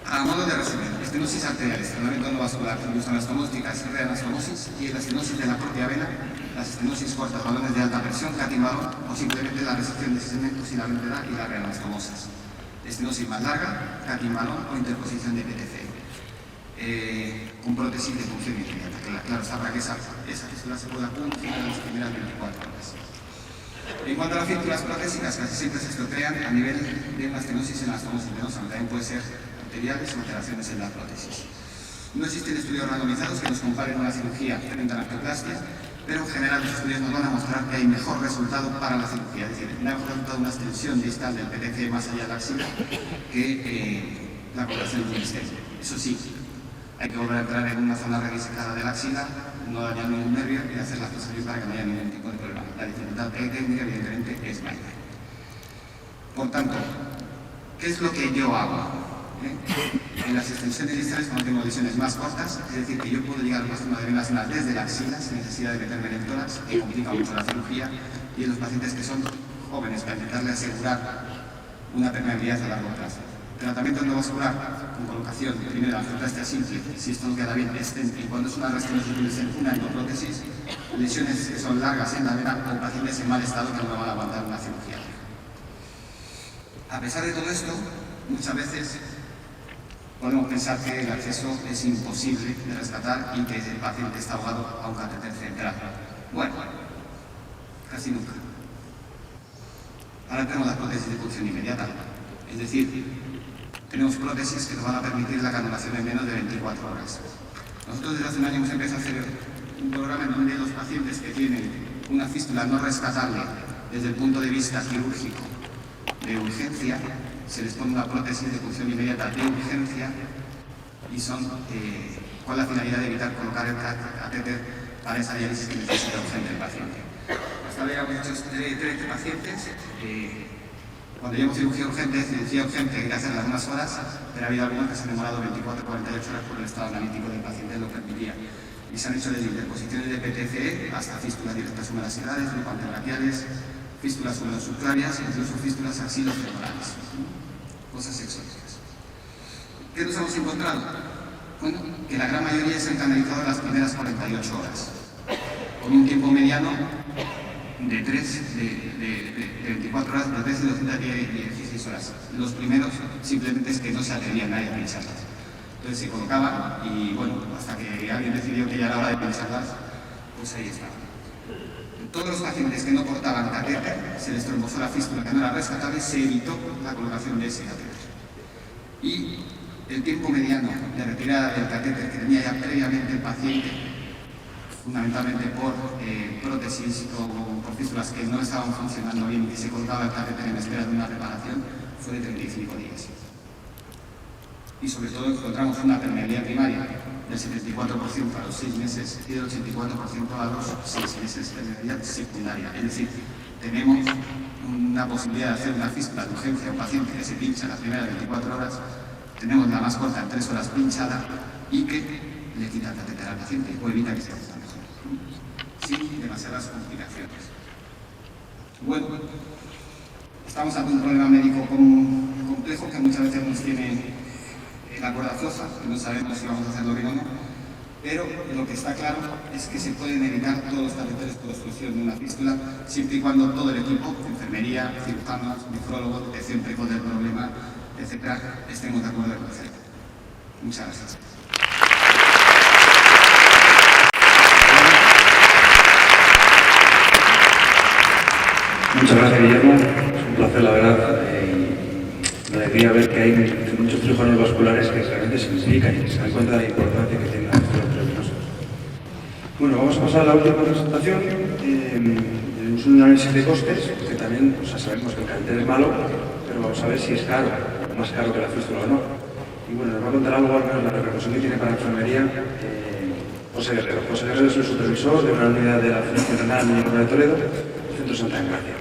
A modo de resumen, estenosis arterial, estrenamiento endovascular, anastomosis, reanastomosis y la estenosis de la propia vena, las estenosis cortas, balones de alta presión, cutting balloon o simplemente la resección de segmentos y la ventral y la reanastomosis. Estenosis más larga, cutting balloon o interposición de PTC. Con prótesis de función inmediata. Claro, está para que esa fístula se pueda funcionar en las primeras 24 horas. En cuanto a las fístulas protésicas, casi siempre se estropean a nivel de una estenosis en la anastomosis venosa, también puede ser arteriales o alteraciones en la prótesis. No existen estudios randomizados que nos comparen una cirugía frente a la angioplastia, pero en general los estudios nos van a mostrar que hay mejor resultado para la cirugía, es decir, mejor resultado una extensión distal del PTC más allá de la axila que la colocación de un stent. Eso sí, hay que volver a entrar en una zona redisecada de la axila, no dañar ningún nervio y hacer la cirugía para que no haya ningún tipo de problema. La dificultad técnica, evidentemente, es mayor. Por tanto, ¿qué es lo que yo hago? En las extensiones distales, cuando tengo lesiones más cortas, es decir, que yo puedo llegar a una zona de venas desde la axila sin necesidad de meterme en el tórax, que complica mucho la cirugía, y en los pacientes que son jóvenes, para intentarle asegurar una permeabilidad a largo plazo. Tratamiento endovascular con colocación primero de angioplastia simple, si esto no queda bien, stent, y cuando es una restenosis una endoprótesis, lesiones que son largas en la vena o pacientes en mal estado que no van a aguantar una cirugía. A pesar de todo esto, muchas veces podemos pensar que el acceso es imposible de rescatar y que el paciente está ahogado a un catéter central. Bueno, casi nunca. Ahora tenemos las prótesis de punción inmediata, es decir, tenemos prótesis que nos van a permitir la canulación en menos de 24 horas. Nosotros desde hace un año hemos empezado a hacer un programa en donde los pacientes que tienen una fístula no rescatable desde el punto de vista quirúrgico de urgencia, se les pone una prótesis de punción inmediata de urgencia y son con la finalidad de evitar colocar el catéter para esa diálisis que necesita urgente el paciente. Hasta ahora hemos hecho 13 pacientes. Cuando llevamos cirugía urgente, cirugía urgente hay que hacerla unas horas, pero ha habido algunos que se han demorado 24 o 48 horas por el estado analítico del paciente, lo permitía. Y se han hecho desde interposiciones de PTCE hasta fístulas directas humerascelares, lupanterbraquiales, fístulas humerosubclavias, incluso fístulas axilofemorales. Cosas exóticas. ¿Qué nos hemos encontrado? Bueno, que la gran mayoría se han canalizado en las primeras 48 horas, con un tiempo mediano de 24 horas, de 3 y 16 horas. Los primeros simplemente es que no se atrevían nadie a pincharlas. Entonces se colocaban y bueno, hasta que alguien decidió que ya era hora de pincharlas, pues ahí estaban. Todos los pacientes que no portaban catéter, se les trombosó la fístula que no era rescatable, se evitó la colocación de ese catéter. y el tiempo mediano de retirada del catéter que tenía ya previamente el paciente, fundamentalmente por prótesis o por fístulas que no estaban funcionando bien y se colocaba el catéter en espera de una reparación, fue de 35 días. Y sobre todo encontramos una permeabilidad primaria del 74% a los 6 meses y del 84% a los 6 meses de permeabilidad secundaria. Es decir, tenemos una posibilidad de hacer una fístula de urgencia a un paciente que se pincha las primeras 24 horas, tenemos la más corta en 3 horas pinchada y que le quita el catéter al paciente o evita que se haga mejor, sin demasiadas complicaciones. Bueno, estamos ante un problema médico complejo que muchas veces nos tiene la cuerda floja, que no sabemos si vamos a hacerlo bien o no, pero lo que está claro es que se pueden evitar todos los catéteres por obstrucción de una fístula, siempre y cuando todo el equipo, enfermería, cirujanos, nefrólogos, detección precoz del problema, etcétera, estemos de acuerdo en hacerlo. Muchas gracias. Muchas gracias, Guillermo. Es un placer, la verdad. Me alegría ver que hay muchos cirujanos vasculares que realmente se implican y se dan cuenta de la importancia que tienen los endovenosos. Bueno, vamos a pasar a la última presentación. Es un análisis de costes, que también sabemos que el catéter es malo, pero vamos a ver si es caro, más caro que la fístula o no. Y bueno, nos va a contar algo al menos la repercusión que tiene para la enfermería José Guerrero. José Guerrero es el supervisor de una unidad de la Fundación Renal Miguel de Toledo, Centro Santa Engracia.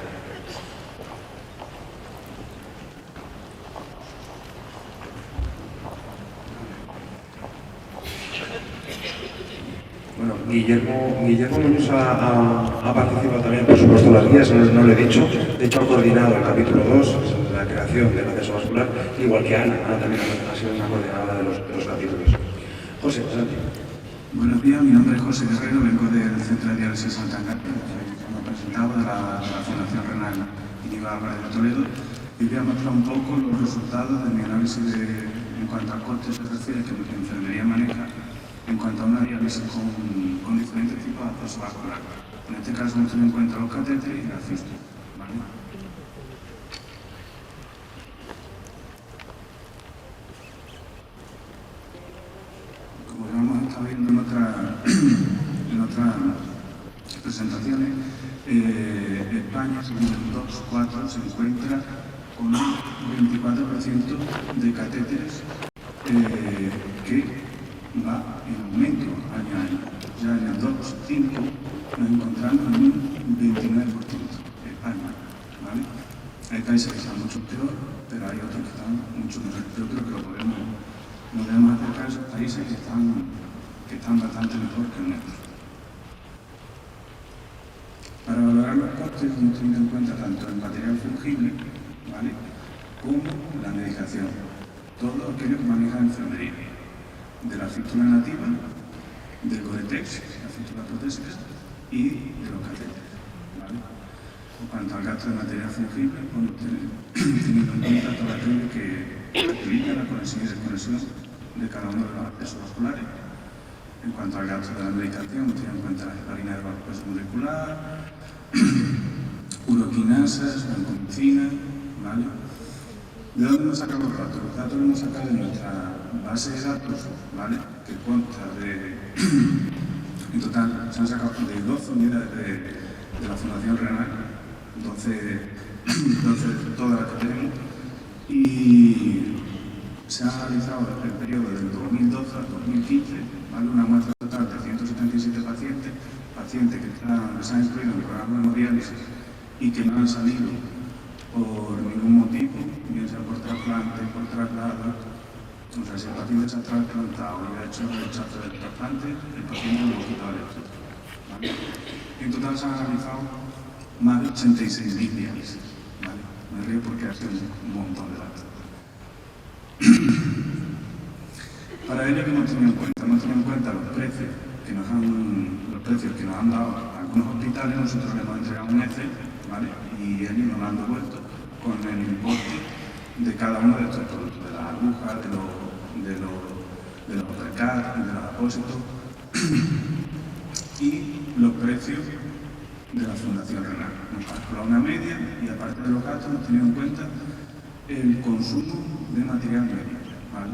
Bueno, Guillermo Muñoz ha participado también, por supuesto, en las guías, no lo he dicho. De hecho, ha coordinado el capítulo 2, la creación del acceso vascular, igual que Ana. Ana también ha sido una coordinadora de los capítulos. José, adelante. Buenos días, mi nombre es José Guerrero, vengo del Centro de Diálisis Santa Engracia, como presentado de la Fundación Renal Íñigo Álvarez de Toledo, y voy a mostrar un poco los resultados de mi análisis en cuanto a costes se refiere que la enfermería maneja en cuanto a una diálisis con diferentes tipos de acceso vascular. En este caso hemos tenido en cuenta los catéteres y la fístula. ¿Vale? Como ya hemos estado viendo en otras presentaciones, España, según el 2.4, se encuentra con un 24% de catéteres que va en aumento año a año. Ya en el 2.5 nos encontramos en un 29% España, ¿vale? Hay países que están mucho peor, pero hay otros que están mucho mejor. Yo creo que nos debemos acercar a esos países que están bastante mejor que el nuestro. Para valorar los costes hemos tenido en cuenta tanto el material fungible, ¿vale?, como la medicación, todo aquello que maneja la enfermería, de la fístula nativa, del Gore-Tex, la fístula protésica, y de los catéteres, ¿vale? En cuanto al gasto de material fungible, bueno, teniendo en cuenta todo aquello que limita la conexión y desconexión de cada uno de los accesos vasculares. En cuanto al gasto de la medicación, teniendo en cuenta la heparina de bajo peso molecular, uroquinasas, vancomicina, ¿vale? ¿De dónde hemos sacado los datos? Los datos los hemos sacado de nuestra base de datos, ¿vale?, que consta en total se han sacado de 12 unidades de la Fundación Renal, 12 todas las que tenemos, y se ha analizado el periodo del 2012 al 2015, ¿vale?, una muestra total de 177 pacientes que se han incluido en el programa de hemodiálisis y que no han salido por ningún motivo, bien sea por trasplante, por traslado. O sea, si el paciente se ha trasplantado y ha hecho rechazo del trasplante, el paciente no lo quita el electrodo, ¿vale? En total se han analizado más de 86.000 diálisis, ¿vale? Me río porque ha sido un montón de datos. Para ello, ¿qué hemos tenido en cuenta? Hemos tenido en cuenta los precios que nos han dado algunos hospitales. Nosotros les hemos entregado un Excel, ¿vale?, y ellos nos lo han devuelto con el importe de cada uno de estos productos, de las agujas, de los precat, de los apósitos y los precios de la Fundación Renal. Nos calcula una media y, aparte de los gastos, hemos tenido en cuenta el consumo de material médico. ¿vale?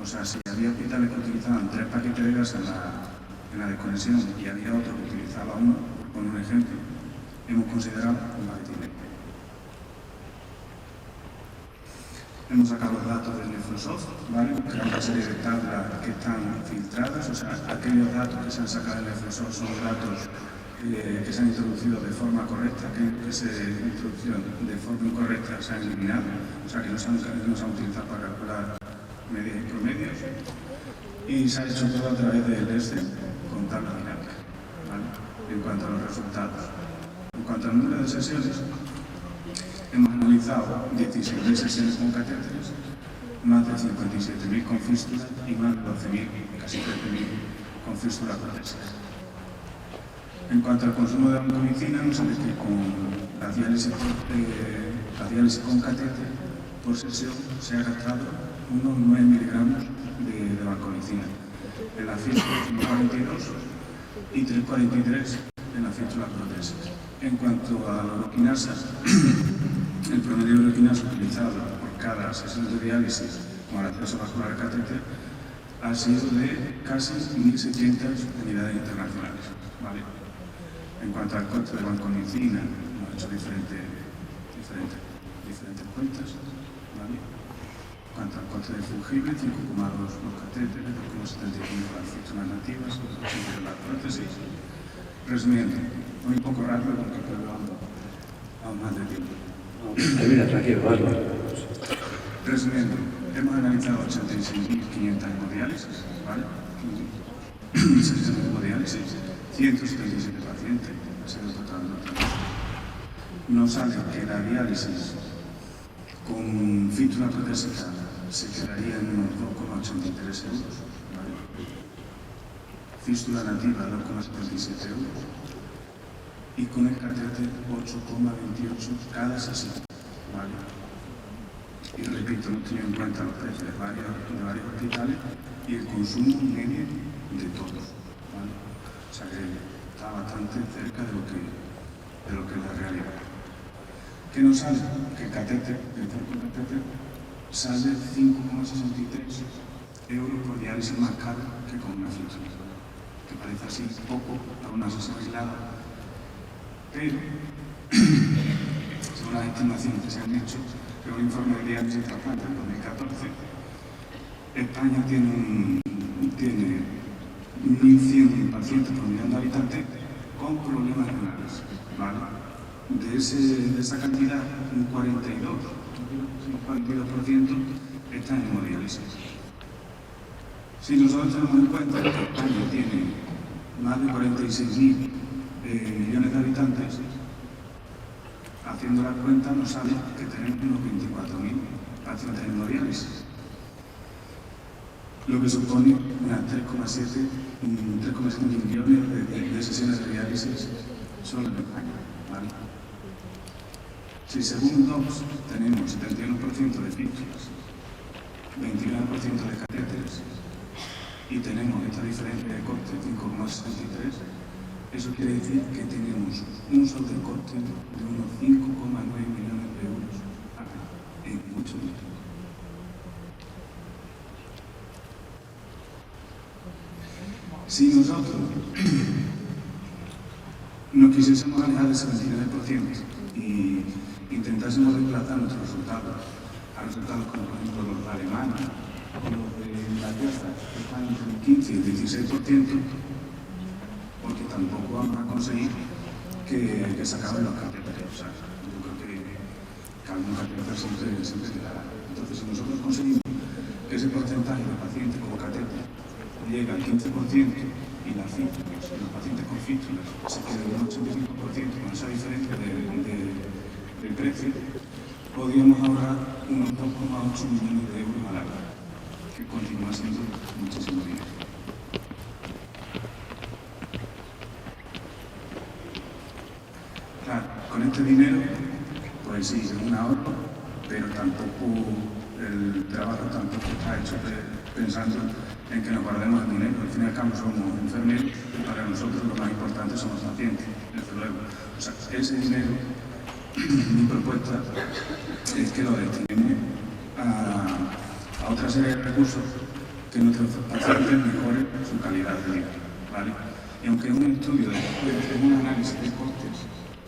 O sea, si había hospitales que utilizaban 3 paquetes de gas en la desconexión y había otro que utilizaba uno, por poner un ejemplo, hemos considerado un paquete y medio. Hemos sacado los datos del Nefrosoft, ¿vale? Creamos una serie de tablas que están filtradas, o sea, aquellos datos que se han sacado del Nefrosoft son datos que se han introducido de forma correcta, que se introducción de forma incorrecta se han eliminado, o sea, que no se han utilizado para calcular medias y promedios, y se ha hecho todo a través del Excel con tablas dinámicas, ¿vale? En cuanto a los resultados. En cuanto al número de sesiones, hemos analizado 16.000 sesiones con catéteres, más de 57.000 con fístula y más de 12.000, casi 13.000 con fístula protésicas. En cuanto al consumo de vancomicina, nos sale que con la diálisis con catéter por sesión se ha gastado unos 9 miligramos de vancomicina. En la fístula 42 y 3,43 en la fístula protésica. En cuanto a la uroquinasa, el promedio de uroquinasa utilizado por cada sesión de diálisis con acceso vascular catéter ha sido de casi 1.600 unidades internacionales, ¿vale? En cuanto al coste de vancomicina, hemos hecho diferentes cuentas, ¿vale? En cuanto al coste de fungible, 5,2 los catéteres, 2,75 las fístulas nativas, 8,5 las prótesis. Resumiendo, voy un poco rápido porque creo que vamos más de tiempo. Mira, tranquilo, vale. Resumiendo, hemos analizado 86.500 hemodiálisis, ¿vale? Sesiones de hemodiálisis, 177 pacientes, ha sido total. Nos sale que la diálisis con fístula protésica se quedaría en unos 2,83 euros, ¿vale? Fístula nativa 2,77 euros y con el catéter 8,28 cada sesión, ¿vale? Y repito, no tengo en cuenta los precios de varios hospitales y el consumo medio de todos, ¿vale? O sea que está bastante cerca de lo que es la realidad. ¿Qué nos sale? Que el catéter, el catéter, sale 5,63 euros por diálisis más caro que con una fístula, que parece así poco para una sesión aislada, pero según las estimaciones que se han hecho, que un informe de diálisis trasplante en 2014, España tiene 1.100 pacientes por millón de habitantes con problemas renales, ¿vale? De esa cantidad, un 42% está en hemodiálisis. Si nosotros tenemos en cuenta que España tiene más de 46.000 millones de habitantes, haciendo las cuentas nos sale que tenemos unos 24.000 pacientes en hemodiálisis, lo que supone unas 3,7 millones de sesiones de diálisis solo en España, ¿vale? Si según DOPS tenemos 71% de fístulas, 29% de catéteres y tenemos esta diferencia de coste 5,63, eso quiere decir que tenemos un sobrecoste de unos 5,9 millones de euros en mucho dinero. Si nosotros nos quisiésemos alejar del 79% y intentásemos desplazar nuestros resultados a resultados como por ejemplo los de Alemania o los de Inglaterra, que están entre el 15 y el 16%, porque tampoco vamos a conseguir que se acaben los catéteres. O sea, yo creo que algún catéter siempre quedará. Entonces, si nosotros conseguimos que ese porcentaje de pacientes con catéter llega al 15% y las fístulas, los pacientes con fístulas se quedan en un 85% con esa diferencia de precio, podríamos ahorrar unos 2,8 millones de euros al año, que continúa siendo muchísimo dinero. Claro, con este dinero, pues sí, es un ahorro, pero tampoco el trabajo tampoco está hecho pensando en que nos guardemos el dinero. Al fin y al cabo somos enfermeros y para nosotros lo más importante son los pacientes, desde luego. O sea, ese dinero, mi propuesta es que lo destinemos a a otra serie de recursos que nuestros pacientes mejoren su calidad de vida, ¿vale? Y aunque un estudio después de un análisis de costes,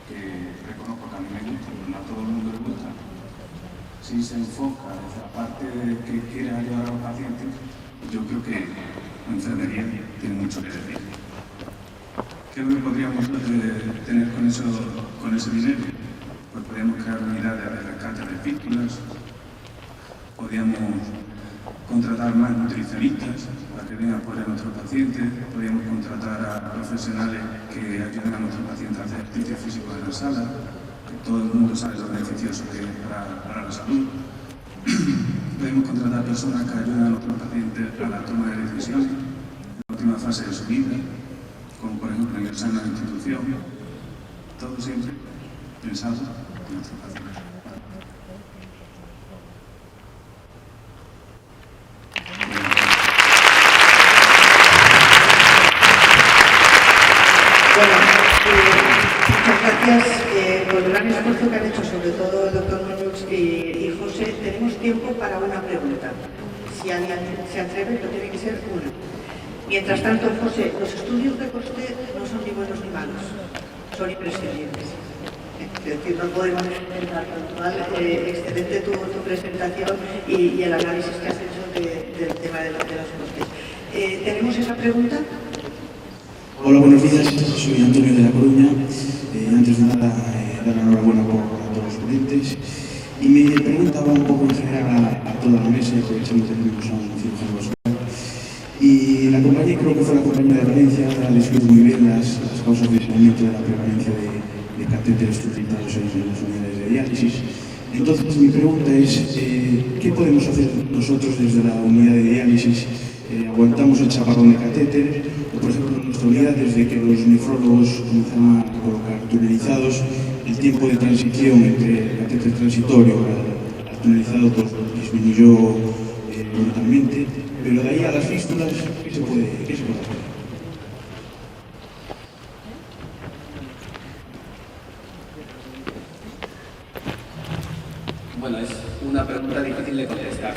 que reconozco que a mí me gusta, pero no a todo el mundo le gusta, si se enfoca desde la parte que quiere ayudar a los pacientes, yo creo que la enfermería tiene mucho que decir. ¿Qué es lo que podríamos tener con ese dinero? Pues podríamos crear unidades de rescate de víctimas, podríamos contratar más nutricionistas para que vengan a apoyar a nuestros pacientes, podríamos contratar a profesionales que ayuden a nuestros pacientes a hacer ejercicio físico en la sala, que todo el mundo sabe lo beneficioso que es para la salud. Podemos contratar personas que ayuden a nuestros pacientes a la toma de decisiones en la última fase de su vida, como por ejemplo ingresar en una institución, todo siempre pensado en nuestros pacientes. Bueno, muchas gracias por el gran esfuerzo que han hecho, sobre todo el doctor Muñoz y José. Tenemos tiempo para una pregunta. Si alguien se atreve, pero tiene que ser una. Mientras tanto, José, los estudios de coste no son ni buenos ni malos, son imprescindibles. Es decir, no podemos entrar puntual. Excelente tu presentación y el análisis que has hecho del tema de los costes. ¿Tenemos esa pregunta? Hola, buenos días. Soy Antonio de La Coruña. Antes de nada, dar la enhorabuena a todos los ponentes. Y me preguntaba un poco en general a toda la mesa, aprovechando que tenemos a un cirujano vascular. Y la compañía, creo que fue la compañía de Valencia, ha descrito muy bien las causas de aislamiento de la prevalencia de catéteres utilizados en las unidades de diálisis. Entonces, mi pregunta es, ¿qué podemos hacer nosotros desde la unidad de diálisis? ¿Aguantamos el chaparrón de catéteres? O, por ejemplo, en nuestra unidad, desde que los nefrólogos comenzaron a colocar tunelizados, el tiempo de transición entre el catéter transitorio al tunelizado pues, disminuyó brutalmente, pero de ahí a las fístulas, ¿qué se puede hacer? Bueno, es una pregunta difícil de contestar.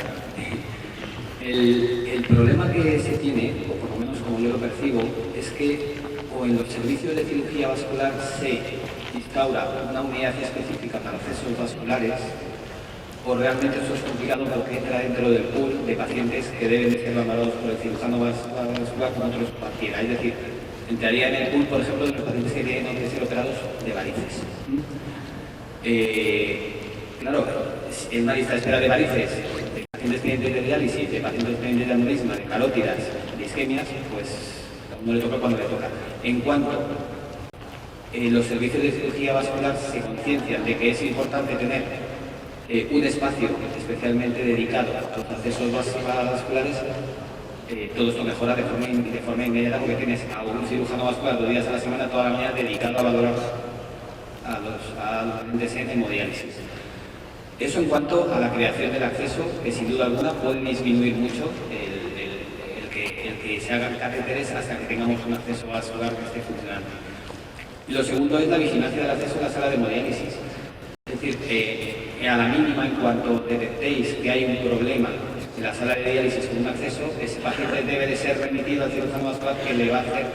El problema que se tiene, o por lo menos como yo lo percibo, es que o en los servicios de cirugía vascular se instaura una unidad específica para accesos vasculares, o realmente eso es complicado porque entra dentro del pool de pacientes que deben de ser valorados por el cirujano vascular como otros cualquiera. Es decir, entraría en el pool, por ejemplo, de los pacientes que tienen que ser operados de varices. Claro, en una lista de espera de varices, de pacientes pendientes de diálisis, de pacientes pendientes de aneurisma, de carótidas, de isquemias, pues a uno le toca cuando le toca. En cuanto los servicios de cirugía vascular se conciencian de que es importante tener un espacio especialmente dedicado a los accesos vasculares, todo esto mejora de forma inmediata porque tienes a un cirujano vascular 2 días a la semana, toda la mañana dedicado a valorar a los pacientes en hemodiálisis. Eso en cuanto a la creación del acceso, que sin duda alguna puede disminuir mucho el que se hagan catéteres hasta que tengamos un acceso vascular que esté funcionando. Y lo segundo es la vigilancia del acceso a la sala de hemodiálisis. Es decir, a la mínima, en cuanto detectéis que hay un problema en la sala de diálisis con un acceso, ese paciente debe de ser remitido al cirujano vascular que le va a hacer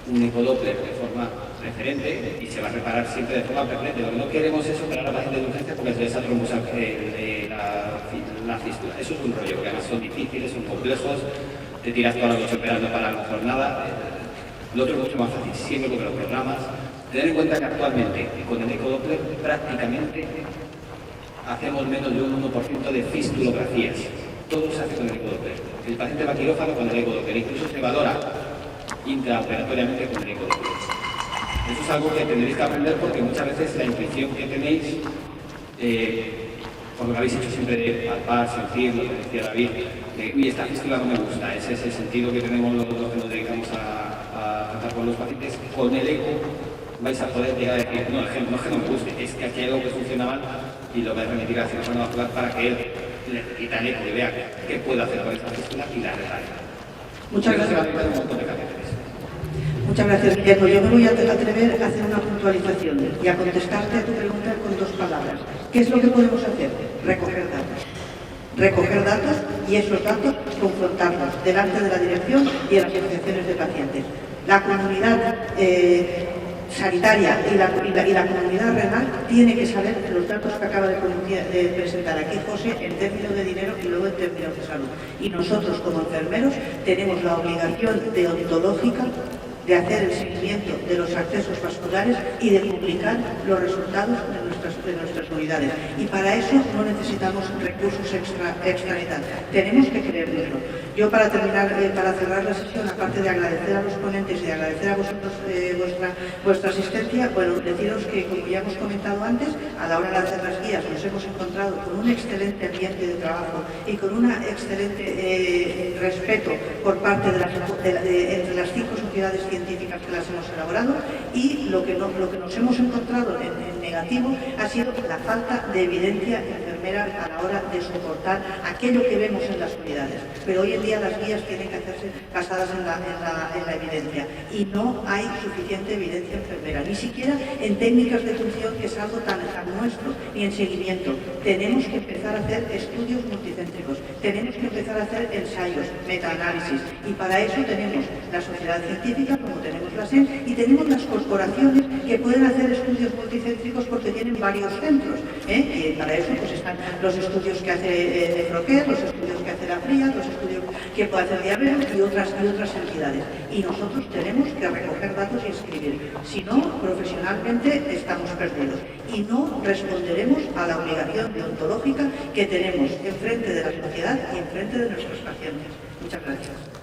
un ecodoppler de forma preferente y se va a reparar siempre de forma preferente. Lo que no queremos es operar a pacientes de urgencia porque se les ha trombosado la fístula. Eso es un rollo, porque además son difíciles, son complejos, te tiras toda la noche operando para a lo mejor nada. Lo otro es mucho más fácil, siempre porque lo programas. Tener en cuenta que actualmente con el ecodoppler prácticamente hacemos menos de un 1% de fistulografías. Todo se hace con el ecodoppler. El paciente va a quirófano con el ecodoppler, incluso se valora intraoperatoriamente con el ecodoppler. Eso es algo que tendréis que aprender porque muchas veces la intuición que tenéis, por lo que habéis hecho siempre de palpar, sentir, lo que decía David, de uy, esta fístula no me gusta, ese es el sentido que tenemos los que nos dedicamos a tratar con los pacientes. Con el eco vais a poder llegar a decir, no es que no me guste, es que aquí hay algo que funciona mal y lo vais a remitir al cirujano vascular para que él le quita el eco y vea qué puede hacer con esta fístula y la repare. Muchas gracias. Muchas gracias, Guillermo. Yo me voy a atrever a hacer una puntualización y a contestarte a tu pregunta con 2 palabras. ¿Qué es lo que podemos hacer? Recoger datos. recoger datos y esos datos confrontarlos delante de la dirección y en las asociaciones de pacientes. La comunidad sanitaria y la comunidad renal tiene que saber los datos que acaba de presentar aquí José en términos de dinero y luego en términos de salud. Y nosotros como enfermeros tenemos la obligación deontológica de hacer el seguimiento de los accesos vasculares y de publicar los resultados de nuestras unidades. Y para eso no necesitamos recursos extra y tal. Tenemos que creérnoslo. Yo para terminar, para cerrar la sesión, aparte de agradecer a los ponentes y de agradecer a vosotros vuestra asistencia, bueno, deciros que, como ya hemos comentado antes, a la hora de hacer las guías nos hemos encontrado con un excelente ambiente de trabajo y con un excelente respeto por parte entre las 5 sociedades científicas que las hemos elaborado, y lo que nos hemos encontrado en negativo ha sido la falta de evidencia enfermera a la hora de soportar aquello que vemos en las unidades. Pero hoy en día las guías tienen que hacerse basadas en la evidencia, y no hay suficiente evidencia enfermera, ni siquiera en técnicas de función, que es algo tan nuestro, ni en seguimiento. Tenemos que empezar a hacer estudios multicéntricos, tenemos que empezar a hacer ensayos, metaanálisis, y para eso tenemos la sociedad científica, como tenemos la SEN, y tenemos las corporaciones que pueden hacer estudios multicéntricos porque tienen varios centros, y para eso pues están los estudios que hace Nefroquer, los estudios que hace la FRIA, los estudios que puede hacer Diabetes y otras entidades. Y nosotros tenemos que recoger datos y escribir. Si no, profesionalmente estamos perdidos y no responderemos a la obligación deontológica que tenemos enfrente de la sociedad y enfrente de nuestros pacientes. Muchas gracias.